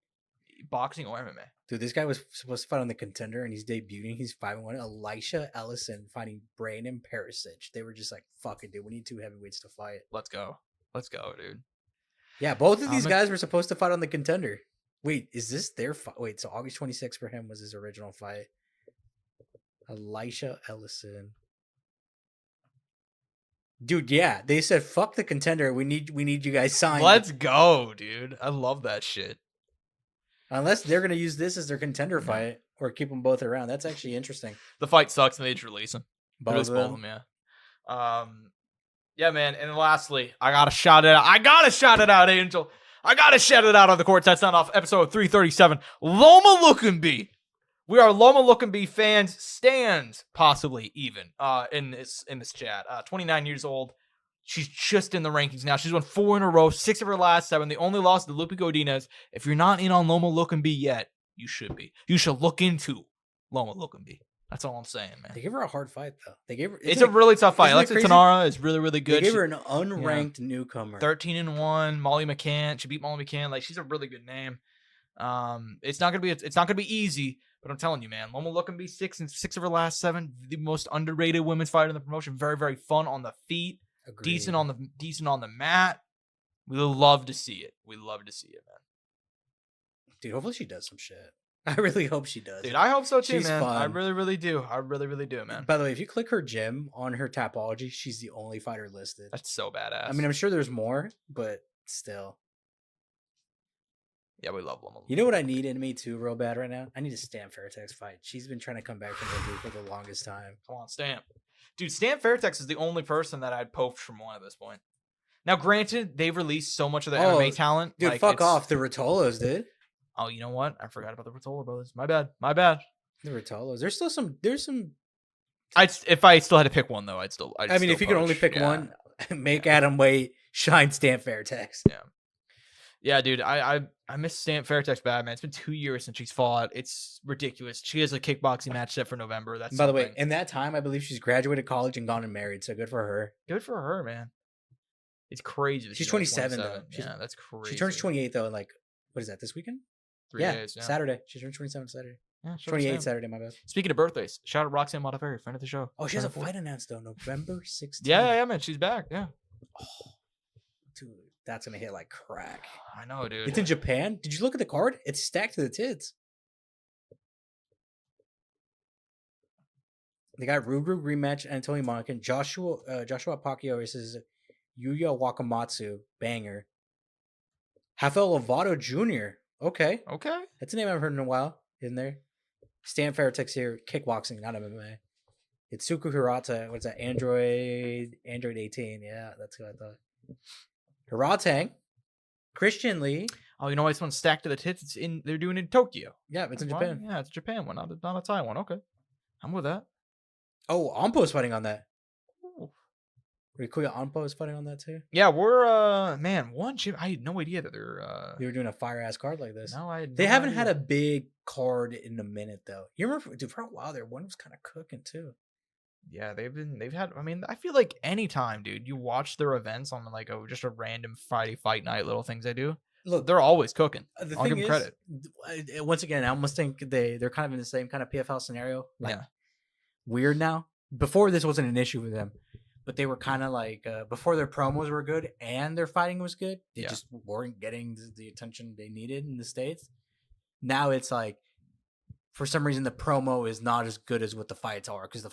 Boxing or MMA.
Dude, this guy was supposed to fight on the Contender, and he's debuting. He's 5-1. Elisha Ellison fighting Brandon Perisic. They were just like, fuck it, dude. We need 2 heavyweights to fight.
Let's go, dude.
Yeah, both of these guys were supposed to fight on the Contender. Wait, is this their fight? Wait, so August 26th for him was his original fight. Elisha Ellison. Dude, yeah. They said, fuck the Contender. We need you guys signed.
Let's go, dude. I love that shit.
Unless they're going to use this as their Contender fight or keep them both around. That's actually interesting.
The fight sucks and they just release them.
Both of them,
yeah. Yeah, man. And lastly, I got to shout it out, Angel. I got to shout it out on the Courtside Soundoff, episode 337. Loma Lookinbee. We are Loma Lookinbee fans, stands, possibly even, in this chat. 29 years old. She's just in the rankings now. She's won 4 in a row, 6 of her last 7. The only loss to Lupe Godinez. If you're not in on Loma Lookinbee yet, you should be. You should look into Loma Lookinbee. That's all I'm saying, man.
They gave her a hard fight, though. They gave her.
It's a really tough fight. Alexa Tanara is really, really good.
They gave her an unranked newcomer.
13-1. Molly McCann. She beat Molly McCann. Like, she's a really good name. It's not gonna be easy, but I'm telling you, man. Loma Lookinbee 6 of her last 7. The most underrated women's fighter in the promotion. Very, very fun on the feet.
Agreed.
Decent on the mat. We love to see it. We love to see it, man.
Dude, hopefully she does some shit. I really hope she does.
Dude, I hope so too,
She's
man.
fun.
I really, really do. I really, really do, man.
By the way, if you click her gym on her Tapology, she's the only fighter listed.
That's so badass.
I mean, I'm sure there's more, but still.
Yeah, we love Loma.
You know what I need in me too, real bad right now? I need a Stamp Fairtex fight. She's been trying to come back from injury for the longest time.
Come on, Stamp. Dude, Stamp Fairtex is the only person that I'd poached from one at this point. Now, granted, they've released so much of their MMA talent.
Dude,
like,
fuck off. The Rotolos, dude.
Oh, you know what? I forgot about the Rotola brothers. My bad. My bad.
The Rotolos. There's still some. There's some.
If I still had to pick one, though, I'd still.
I mean, if you could only pick one, make Adam Wade shine Stamp Fairtex.
Yeah. Yeah, dude. I miss Stamp Fairtex bad, man. It's been 2 years since she's fought. It's ridiculous. She has a kickboxing match set for November. That's
by the way, in that time, I believe she's graduated college and gone and married. So good for her.
Good for her, man. It's crazy.
She's 27 though.
Yeah, that's crazy.
She turns 28 though. In like, what is that? This weekend?
3 days. Yeah.
Saturday. She turned 27 Saturday.
Yeah,
28 Saturday. My bad.
Speaking of birthdays, shout out Roxanne Modafferi, friend of the show.
Oh, she has a fight announced though, November 16th.
Yeah, man. She's back. Yeah.
Oh, dude, that's gonna hit like crack.
I know, dude.
It's in Japan. Did you look at the card? It's stacked to the tits. They got Rugu rematch, Antonio Monken, Joshua Pacquiao versus Yuya Wakamatsu, banger. Rafael Lovato Jr. Okay. That's a name I've heard in a while, isn't there? Stamp Fairtex here, kickboxing, not MMA. It's Suku Hirata. What's that? Android 18. Yeah, that's what I thought. Hiratang. Christian Lee.
Oh, you know why this one's stacked to the tits? They're doing it in Tokyo.
Yeah, it's in Japan.
Yeah, it's a Japan one, not a Thai one. Okay. I'm with that.
Oh, Ampo's fighting on that. Rikuya Ampo is fighting on that too.
Yeah, we're one chip. I had no idea that they were
doing a fire ass card like this.
No,
they haven't had a big card in a minute though. You remember, dude, for a while there, one was kind of cooking too.
Yeah, they've had. I mean, I feel like anytime, dude, you watch their events on like just a random Friday fight night, little things they do.
Look,
they're always cooking.
The
I'll
thing
give them credit.
Once again, I almost think they're kind of in the same kind of PFL scenario. Like,
yeah.
Weird now. Before this wasn't an issue with them, but they were kind of like before their promos were good and their fighting was good. They just weren't getting the attention they needed in the States. Now it's like, for some reason, the promo is not as good as what the fights are. Because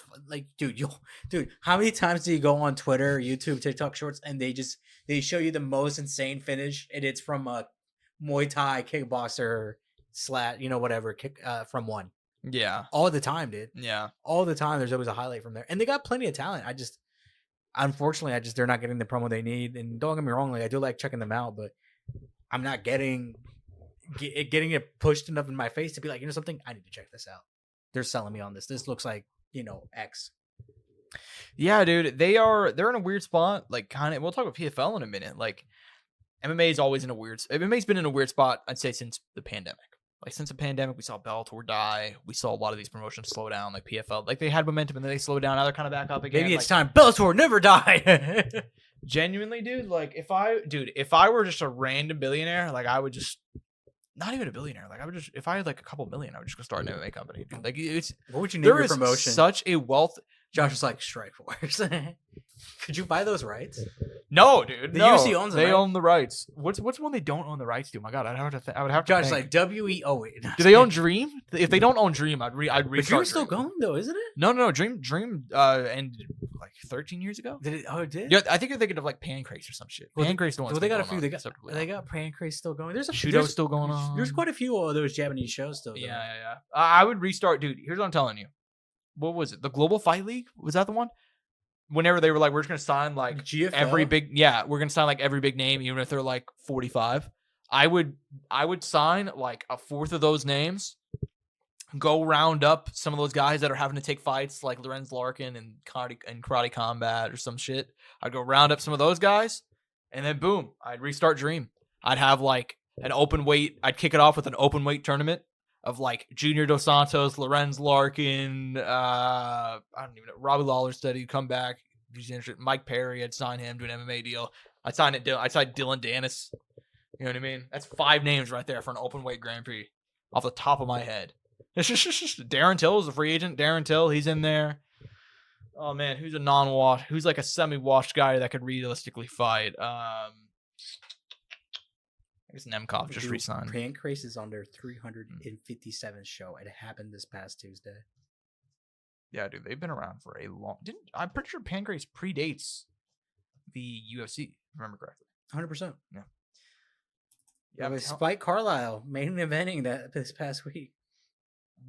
dude, how many times do you go on Twitter, YouTube, TikTok Shorts, and they show you the most insane finish, and it's from a Muay Thai kickboxer from one.
Yeah,
all the time, dude.
Yeah,
all the time. There's always a highlight from there, and they got plenty of talent. Unfortunately, they're not getting the promo they need. And don't get me wrong, like I do like checking them out, but I'm not getting it pushed enough in my face to be like, something, I need to check this out. They're selling me on this. This looks like, X.
Yeah, dude. They're in a weird spot. Like, kind of. We'll talk about PFL in a minute. Like, MMA's been in a weird spot, I'd say, since the pandemic. Like, since the pandemic, we saw Bellator die. We saw a lot of these promotions slow down, like PFL. Like, they had momentum, and then they slowed down. Now they're kind of back up again.
Maybe it's time. Bellator never die.
Genuinely, dude. Like, if I were just a random billionaire, like, I would just... Not even a billionaire. Like, if I had, like, a couple million, I would just go start an MMA company, dude. Like,
what would you name your promotion?
There is such a wealth...
Josh was like, Strikeforce. Could you buy those rights?
No, dude.
The UFC owns them.
They own the rights. What's one they don't own the rights to? My God, I would have to.
Josh like WE. Oh wait.
Do they own Dream? If they don't own Dream, I'd restart.
But Dream's still going though, isn't it?
No. Dream ended like 13 years ago.
Did it? Oh, it did.
Yeah, I think you're thinking of like Pancrase or some shit. Pancrase.
Well, they got a few. They got Pancrase still going. There's a
Shudo still going on.
There's quite a few of those Japanese shows still going.
Yeah. I would restart, dude. Here's what I'm telling you. What was it? The Global Fight League? Was that the one? Whenever they were like, we're just gonna sign like
GFL?
we're gonna sign like every big name, even if they're like 45. I would sign like a fourth of those names, go round up some of those guys that are having to take fights, like Lorenz Larkin and Karate Combat or some shit. I'd go round up some of those guys, and then boom, I'd restart Dream. I'd have like an open weight. I'd kick it off with an open weight tournament of like Junior Dos Santos, Lorenz Larkin, I don't even know, Robbie Lawler's steady, he'd come back. He's interested. Mike Perry, I'd sign him to an MMA deal. I'd sign Dylan Dennis. You know what I mean? That's 5 names right there for an open weight Grand Prix off the top of my head. It's just Darren Till is a free agent. Darren Till, he's in there. Oh man, who's a non-wash? Who's like a semi-washed guy that could realistically fight? guess Nemkov just re-signed.
Pancrase is on their 357th show. It happened this past Tuesday.
Yeah, dude, they've been around for a long. I'm pretty sure Pancrase predates the UFC, if I remember correctly.
100%.
Yeah.
Yeah, but Spike Carlisle main eventing that this past week.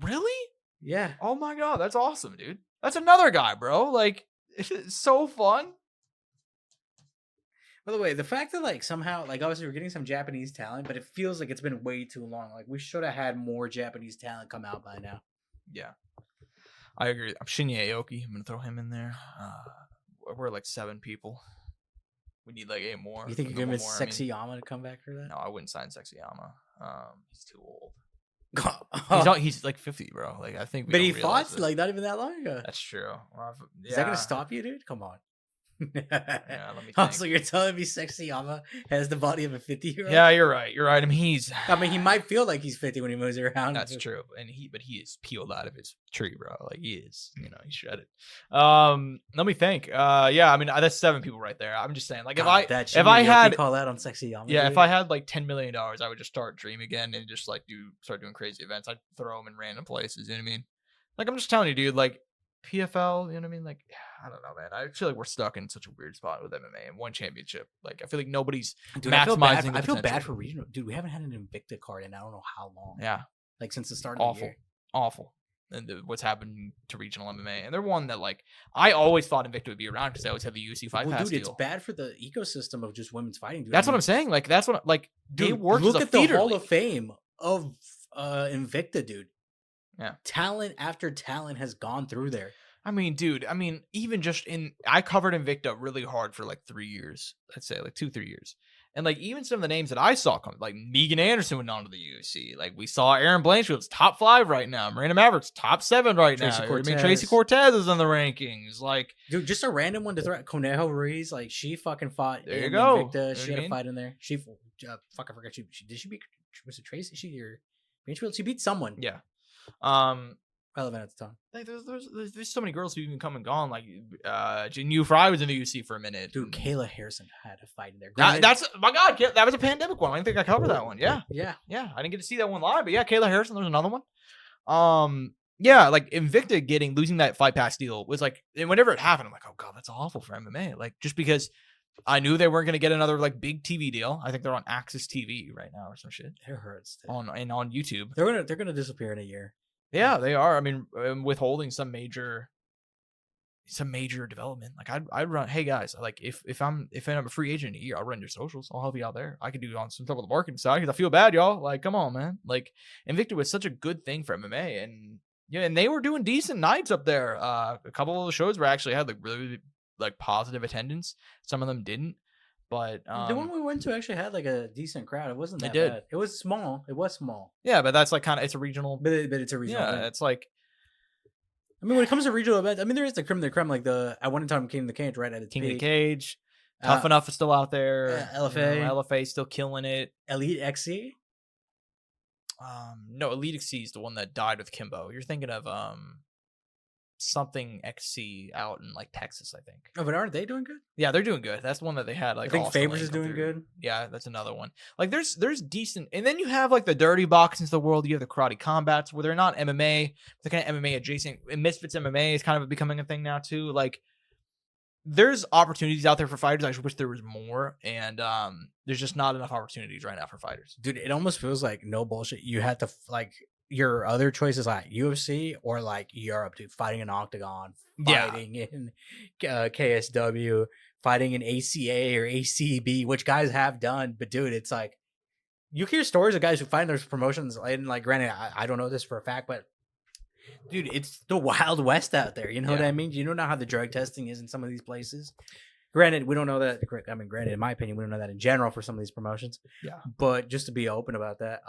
Really?
Yeah.
Oh my god, that's awesome, dude. That's another guy, bro. Like, it's so fun.
By the way, the fact that like somehow, like obviously we're getting some Japanese talent, but it feels like it's been way too long. Like we should have had more Japanese talent come out by now.
Yeah, I agree. I'm Shinya Aoki. I'm gonna throw him in there. We're like 7 people. We need like 8 more.
You think you're gonna miss Sexy Yama to come back for that?
No, I wouldn't sign Sexy Yama. He's too old. He's like 50, bro. Like I think.
But he fought like not even that long ago.
That's true.
Is that gonna stop you, dude? Come on.
Yeah, let me think.
Also, you're telling me Sexy Yama has the body of a 50-year-old?
Yeah, you're right. You're right. I mean,
he might feel like he's 50 when he moves around.
That's true. And he is peeled out of his tree, bro. Like he is. He's shredded. Let me think. Yeah, I mean that's 7 people right there. I'm just saying, like if I had
call that on Sexy Yama.
Yeah,
dude.
If I had like $10 million, I would just start Dream again and just like start doing crazy events. I'd throw them in random places. You know what I mean? Like I'm just telling you, dude. Like PFL, you know what I mean? Like, I don't know, man. I feel like we're stuck in such a weird spot with MMA and one championship. Like, I feel like nobody's maximizing.
I feel bad for regional. Dude, we haven't had an Invicta card in I don't know how long.
Yeah.
Like, since the start of the year.
Awful. And what's happened to regional MMA. And they're one that, like, I always thought Invicta would be around because they always have the UFC Fight Pass deal.
It's bad for the ecosystem of just women's fighting, dude.
That's what I'm saying. Like, that's what, like,
dude,
they work
look
as a
at the
feeder
Hall
league.
of Fame of Invicta, dude.
Yeah.
Talent after talent has gone through there.
I mean, dude, even just I covered Invicta really hard for like 3 years. Let's say like 2-3 years. And like even some of the names that I saw come, like Megan Anderson went on to the UFC. Like we saw Aaron Blanchfield's top 5 right now. Miranda Maverick's top 7 right now. Tracy Cortez is in the rankings. Like,
dude, just a random one to throw. Conejo Ruiz, like she fucking fought.
There you go.
Invicta. She had a fight in there. She I forgot. She beat? Was it Tracy? She or Blanchfield? She beat someone.
Yeah.
Relevant at the time.
Like there's so many girls who even come and gone. Like Jinyu Fry was in the UFC for a minute.
Dude, Kayla Harrison had a fight in there.
That's my god, that was a pandemic one. I didn't think I covered that one. Yeah.
Yeah.
I didn't get to see that one live, but yeah, Kayla Harrison, there's another one. Yeah, like Invicta losing that Fight Pass deal was like, and whenever it happened, I'm like, oh god, that's awful for MMA. Like just because I knew they weren't gonna get another like big TV deal. I think they're on Access TV right now or some shit.
It hurts. Dude.
On YouTube.
They're gonna disappear in a year.
Yeah, they are. I mean, withholding some major development. Like I'd run. Hey guys, like if I'm a free agent in a year, I'll run your socials. I'll help you out there. I could do on some stuff with the marketing side because I feel bad, y'all. Like, come on, man. Like Invicta was such a good thing for MMA, and yeah, and they were doing decent nights up there. A couple of the shows were actually had like really like positive attendance. Some of them didn't. But
the one we went to actually had like a decent crowd. It wasn't that bad. It was small.
Yeah, but that's like kind of it's a regional.
But it's a regional.
Yeah,
event.
it's like.
I mean, when it comes to regional events, I mean, there is the creme de la creme. Like at one time, King of the Cage right at its
King of the
peak.
Cage, Tough Enough is still out there.
LFA,
LFA still killing it.
ELYXR.
No, ELYXR is the one that died with Kimbo. You're thinking of something XC out in like Texas, I think.
Oh, but aren't they doing good?
Yeah, they're doing good. That's the one that they had. Like
I think Favors is doing good.
Yeah, that's another one. Like there's decent, and then you have like the Dirty Boxings of the world. You have the Karate Combats where they're not MMA, they're kind of MMA adjacent. And Misfits MMA is kind of becoming a thing now too. Like there's opportunities out there for fighters. I just wish there was more, and there's just not enough opportunities right now for fighters.
Dude, it almost feels like no bullshit. You had to like. Your other choices like UFC or like Europe, dude, fighting in Octagon, fighting in KSW, fighting in ACA or ACB, which guys have done. But dude, it's like you hear stories of guys who find those promotions, and like, granted, I don't know this for a fact, but dude, it's the Wild West out there. You know what I mean? You don't know how the drug testing is in some of these places. Granted, we don't know that. I mean, granted, in my opinion, we don't know that in general for some of these promotions.
Yeah.
But just to be open about that,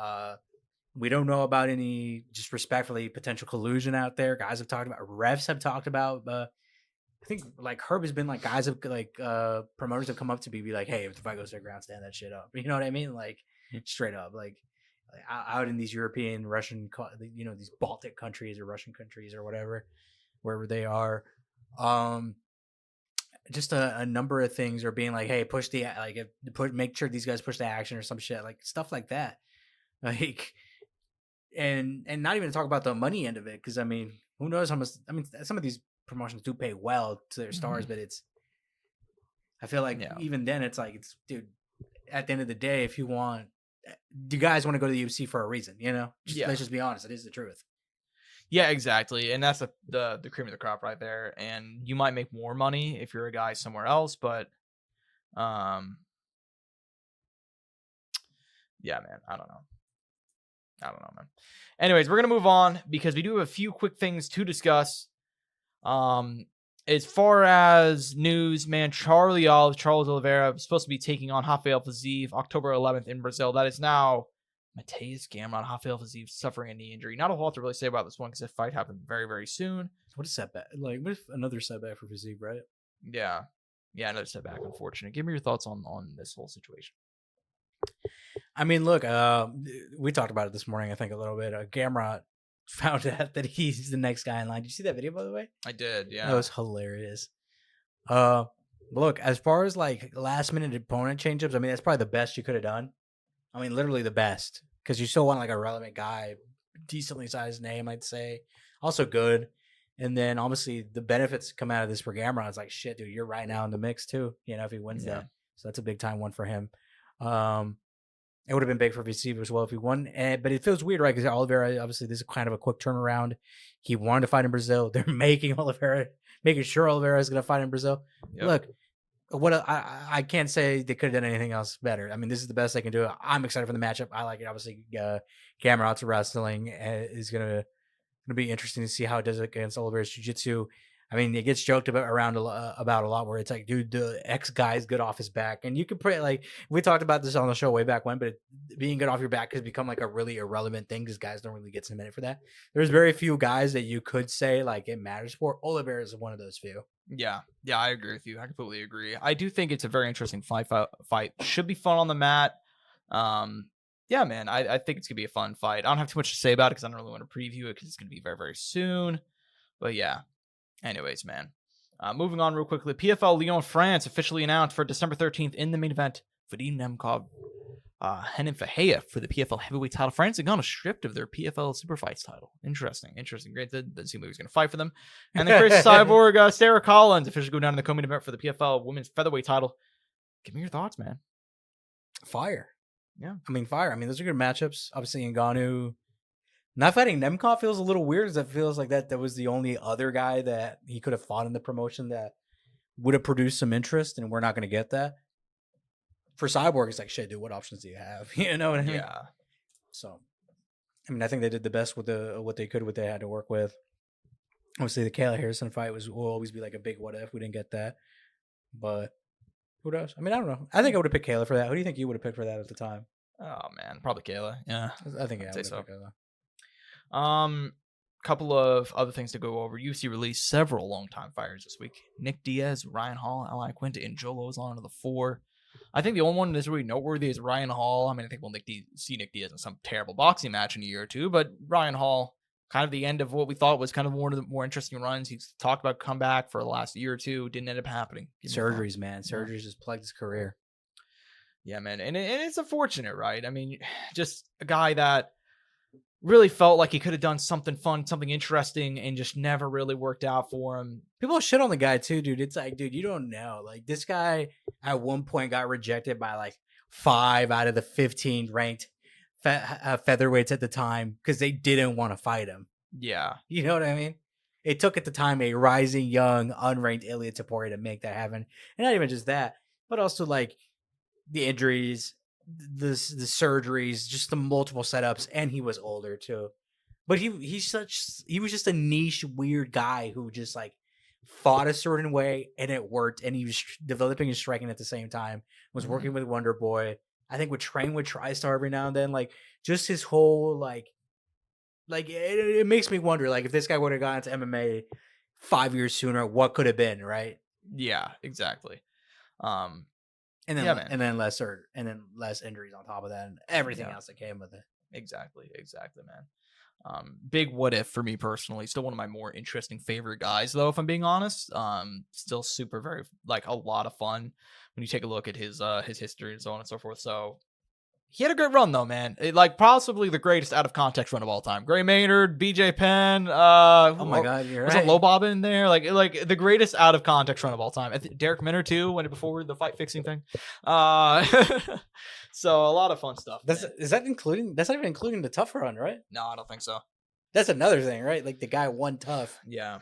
we don't know about any, just respectfully, potential collusion out there. Guys have talked about, refs have talked about. I think like Herb has been like, guys have like promoters have come up to me, be like, hey, if the fight goes to the ground, stand that shit up. You know what I mean? Like straight up, like out in these European, Russian, you know, these Baltic countries or Russian countries or whatever, wherever they are. just a number of things are being like, hey, make sure these guys push the action or some shit, like stuff like that. Like, and not even to talk about the money end of it, because I mean, who knows how much? I mean, some of these promotions do pay well to their stars, but I feel like even then, it's like, dude. At the end of the day, if you guys want to go to the UFC for a reason, you know? Let's just be honest, it is the truth.
Yeah, exactly, and that's the cream of the crop right there. And you might make more money if you're a guy somewhere else, but yeah, man, I don't know, man. Anyways, we're gonna move on because we do have a few quick things to discuss. As far as news, man, Charles Oliveira is supposed to be taking on Rafael Fiziev October 11th in Brazil. That is now Mateus Gamrot. Rafael Fiziev suffering a knee injury. Not a whole lot to really say about this one because the fight happened very, very soon.
What a setback. Like, what if another setback for Fiziev, right?
Yeah, another setback, unfortunate. Give me your thoughts on this whole situation.
I mean, look, we talked about it this morning, I think, a little bit. Gamrot found out that he's the next guy in line. Did you see that video, by the way?
I did, yeah.
That was hilarious. Look, as far as like last minute opponent change-ups, I mean, that's probably the best you could have done. I mean, literally the best, because you still want like a relevant guy, decently sized name, I'd say, also good. And then obviously the benefits come out of this for Gamrot. It's like, shit, dude, you're right now in the mix too, you know, if he wins that. So that's a big time one for him. It would have been big for Fiziev as well if he won. But it feels weird, right? Because Oliveira, obviously, this is kind of a quick turnaround. He wanted to fight in Brazil. They're making sure Oliveira is going to fight in Brazil. Yep. Look, I can't say they could have done anything else better. I mean, this is the best they can do. I'm excited for the matchup. I like it. Obviously, Gamrot's wrestling is going to be interesting to see how it does against Oliveira's jiu-jitsu. I mean, it gets joked about a lot where it's like, dude, the X guy is good off his back. And you can pray, like, we talked about this on the show way back when, but being good off your back has become like a really irrelevant thing because guys don't really get submitted for that. There's very few guys that you could say like it matters for. Oliveira is one of those few.
Yeah, I agree with you. I completely agree. I do think it's a very interesting fight. Should be fun on the mat. Yeah, man, I think it's going to be a fun fight. I don't have too much to say about it because I don't really want to preview it because it's going to be very, very soon. But yeah. Anyways, man, moving on real quickly. PFL Lyon, France officially announced for December 13th in the main event, Vadim, Nemkov, Henan Fahea for the PFL heavyweight title. France had gone stripped of their PFL super fights title. Interesting. Great. Doesn't seem like he was going to fight for them. And then Cris, Cyborg, Sarah Collins officially go down to the co-main event for the PFL women's featherweight title. Give me your thoughts, man.
Fire.
Yeah.
I mean, fire. I mean, those are good matchups. Obviously, Ngannou. Not fighting Nemkov feels a little weird, as it feels like that was the only other guy that he could have fought in the promotion that would have produced some interest, and we're not going to get that. For Cyborg, it's like, shit, dude, what options do you have? You know what I mean?
Yeah.
So, I mean, I think they did the best with what they could, what they had to work with. Obviously, the Kayla Harrison fight will always be like a big what if. We didn't get that. But who knows? I mean, I don't know. I think I would have picked Kayla for that. Who do you think you would have picked for that at the time?
Oh, man. Probably Kayla. Yeah.
I think
I'd say so.
Kayla.
Couple of other things to go over. UFC released several longtime fighters this week. Nick Diaz, Ryan Hall, Ally Quinta, and Joe Lozano to the 4. I think the only one that's really noteworthy is Ryan Hall. I mean, I think we'll see Nick Diaz in some terrible boxing match in a year or two, but Ryan Hall, kind of the end of what we thought was kind of one of the more interesting runs. He's talked about comeback for the last year or two. Didn't end up happening.
Surgeries, man. Surgeries just plagued his career.
Yeah, man. And it's unfortunate, right? I mean, just a guy that really felt like he could have done something fun, something interesting, and just never really worked out for him.
People shit on the guy too, dude. It's like, dude, you don't know. Like, this guy at one point got rejected by like 5 out of the 15 ranked featherweights at the time because they didn't want to fight him.
Yeah.
You know what I mean? It took at the time a rising young, unranked Ilia Topuria to make that happen. And not even just that, but also like the injuries, the surgeries, just the multiple setups, and he was older too. But he was just a niche weird guy who just like fought a certain way and it worked, and he was developing and striking at the same time. Was working with Wonder Boy. I think would train with TriStar every now and then. Like just his whole like it makes me wonder like if this guy would have gone into MMA 5 years sooner, what could have been, right?
Yeah, exactly.
And then less injuries on top of that, and everything else that came with it.
Exactly, man. Big what if for me personally. Still one of my more interesting favorite guys, though, if I'm being honest. Still super very like a lot of fun when you take a look at his history and so on and so forth. So he had a great run though, man. Like possibly the greatest out of context run of all time. Gray Maynard, BJ Penn.
Oh my God, you're
right. Was a low bob in there? Like the greatest out of context run of all time. Derek Minner too. Went before the fight fixing thing. So a lot of fun stuff.
That's not even including the tough run, right?
No, I don't think so.
That's another thing, right? Like the guy won tough.
Yeah.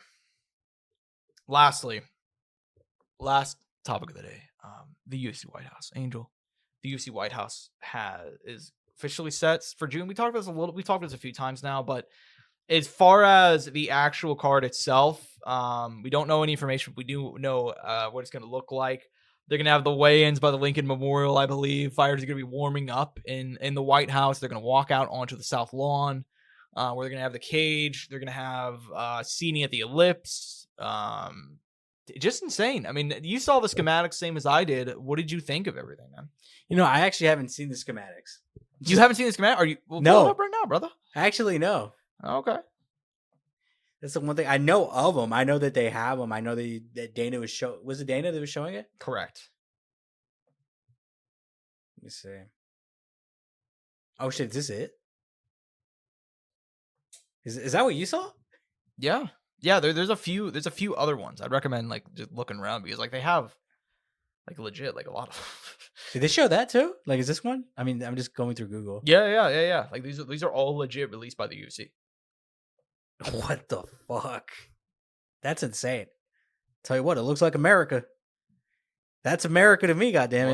Lastly, last topic of the day. The UFC White House. Angel. The UFC White House is officially set for June. We talked about this a few times now, but as far as the actual card itself, we don't know any information. We do know what it's going to look like. They're going to have the weigh-ins by the Lincoln Memorial, I believe. Fighters are going to be warming up in the White House. They're going to walk out onto the South Lawn, where they're going to have the cage. They're going to have seating at the ellipse. Just insane. I mean, you saw the schematics same as I did. What did you think of everything, man?
You know, I actually haven't seen the schematics.
You haven't seen the schematic? Are you? Well,
no.
Pull it up right now, brother.
Actually, no.
Okay.
That's the one thing I know of them. I know that they have them. I know that Dana was Was it Dana that was showing it?
Correct.
Let me see. Oh shit! Is this it? Is that what you saw?
Yeah. Yeah. There's a few other ones. I'd recommend like just looking around because like they have like legit like a lot of.
Did they show that too? Like, is this one? I mean, I'm just going through Google.
Yeah. Like these are all legit released by the UFC.
What the fuck? That's insane. Tell you what, it looks like America. That's America to me, goddammit.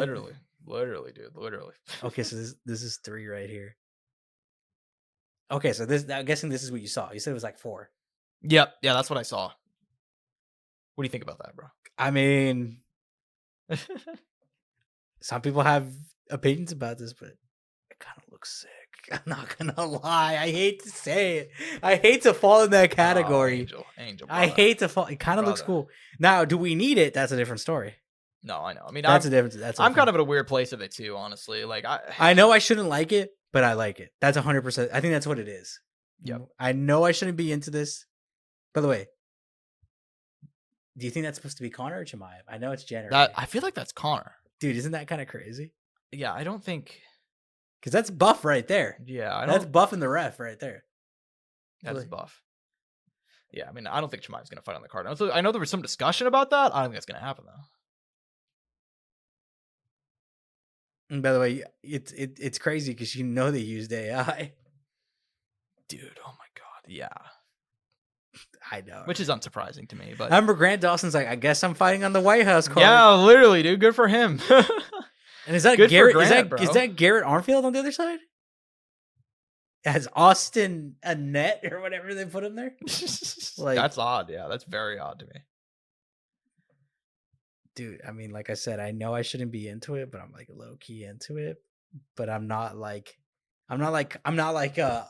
Literally, dude. Literally.
Okay, so this is 3 right here. Okay, so I'm guessing this is what you saw. You said it was like 4.
Yep. Yeah, that's what I saw. What do you think about that, bro?
I mean, some people have opinions about this, but it kind of looks sick. I'm not gonna lie. I hate to say it. I hate to fall in that category.
Angel.
I hate to fall. It kind of looks cool. Now, do we need it? That's a different story.
No, I know. I mean,
that's a different.
I'm kind of in a weird place of it too, honestly. Like
I know I shouldn't like it, but I like it. That's 100%. I think that's what it is.
Yep.
I know I shouldn't be into this. By the way, do you think that's supposed to be Connor or Chimaev? I know it's Jenner.
I feel like that's Connor.
Dude, isn't that kind of crazy?
Yeah, I don't think.
Because that's buff right there.
Yeah,
that's buff in the ref right there.
That's buff. Yeah, I mean, I don't think Chimaev's going to fight on the card. I know there was some discussion about that. I don't think that's going to happen, though.
And by the way, it's crazy because you know they used AI.
Dude, oh my God. Yeah.
I know.
Which is unsurprising to me. But
I remember Grant Dawson's like, I guess I'm fighting on the White House card.
Yeah, literally, dude. Good for him.
And is that
good
Garrett?
Grant,
is that Garrett Armfield on the other side? As Austin Annette or whatever they put him there?
Like, that's odd. Yeah, that's very odd to me.
Dude, I mean, like I said, I know I shouldn't be into it, but I'm like low key into it. But I'm not like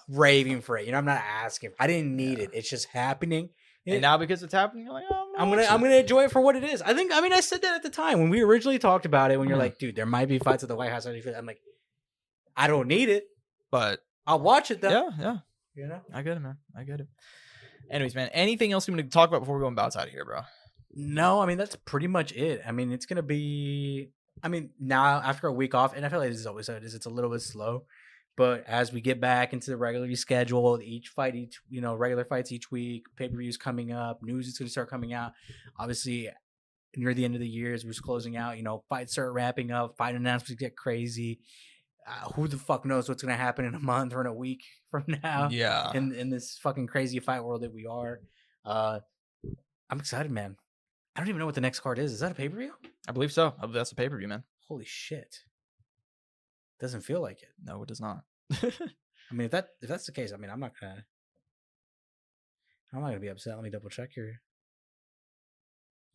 raving for it. You know, I'm not asking. I didn't need it. It's just happening.
And now because it's happening, you're like, oh,
I'm gonna enjoy it for what it is. I said that at the time when we originally talked about it. When you're like, dude, there might be fights at the White House. I'm like, I don't need it,
but
I'll watch it though.
Yeah.
You know,
I get it, man. I get it. Anyways, man, anything else you want to talk about before we go and bounce out of here, bro?
No, I mean that's pretty much it. I mean, it's gonna be. I mean, now after a week off, and I feel like this is always how it is. It's a little bit slow. But as we get back into the regularly scheduled, regular fights each week, pay-per-views coming up, news is going to start coming out. Obviously, near the end of the year, as we're closing out, fights start wrapping up, fight announcements get crazy. Who the fuck knows what's going to happen in a month or in a week from now?
Yeah.
In this fucking crazy fight world that we are. I'm excited, man. I don't even know what the next card is. Is that a pay-per-view?
I believe so. I believe that's a pay-per-view, man.
Holy shit. Doesn't feel like it.
No, it does not.
I mean, if that's the case, I mean, I'm not gonna be upset. Let me double check here.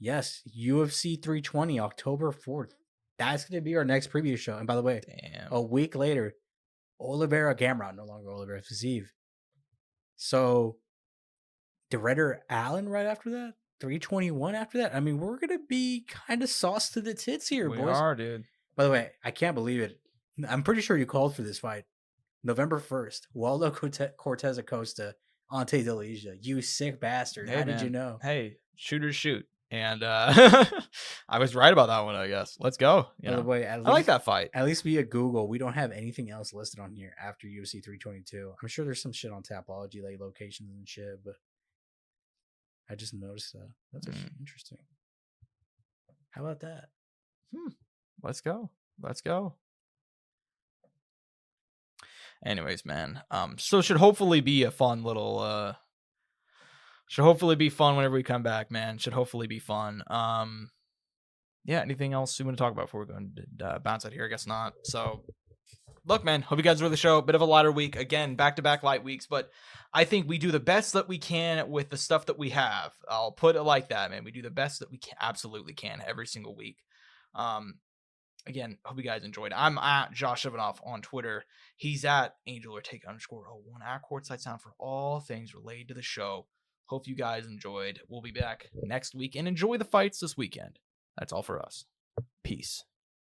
Yes, UFC 320, October 4th. That's gonna be our next preview show. And by the way, a week later, Oliveira Gamrot, no longer Oliveira Fiziev. So, DeRedder Allen right after that, 321 after that. I mean, we're gonna be kind of sauced to the tits here, boys.
We are, dude.
By the way, I can't believe it. I'm pretty sure you called for this fight. November 1st, Waldo Cortez Acosta, Ante Delija. You sick bastard.
Hey,
How
man.
did you know?
Hey, shooters shoot. And I was right about that one, I guess. Let's go.
By the way,
I like that fight.
At least via Google, we don't have anything else listed on here after UFC 322. I'm sure there's some shit on Tapology, like locations and shit, but I just noticed that. That's interesting. How about that?
Let's go. Let's go. Anyways, man. So should hopefully be a fun little should hopefully be fun whenever we come back, man. Should hopefully be fun. Yeah, anything else you want to talk about before we go and bounce out here? I guess not. So look, man, hope you guys enjoy the show. Bit of a lighter week. Again, back-to-back light weeks, but I think we do the best that we can with the stuff that we have. I'll put it like that, man. We do the best that we absolutely can every single week. Again, hope you guys enjoyed. I'm at Josh Soundoff on Twitter. He's at Angel Ortega _01 at Courtside Sound for all things related to the show. Hope you guys enjoyed. We'll be back next week and enjoy the fights this weekend. That's all for us. Peace.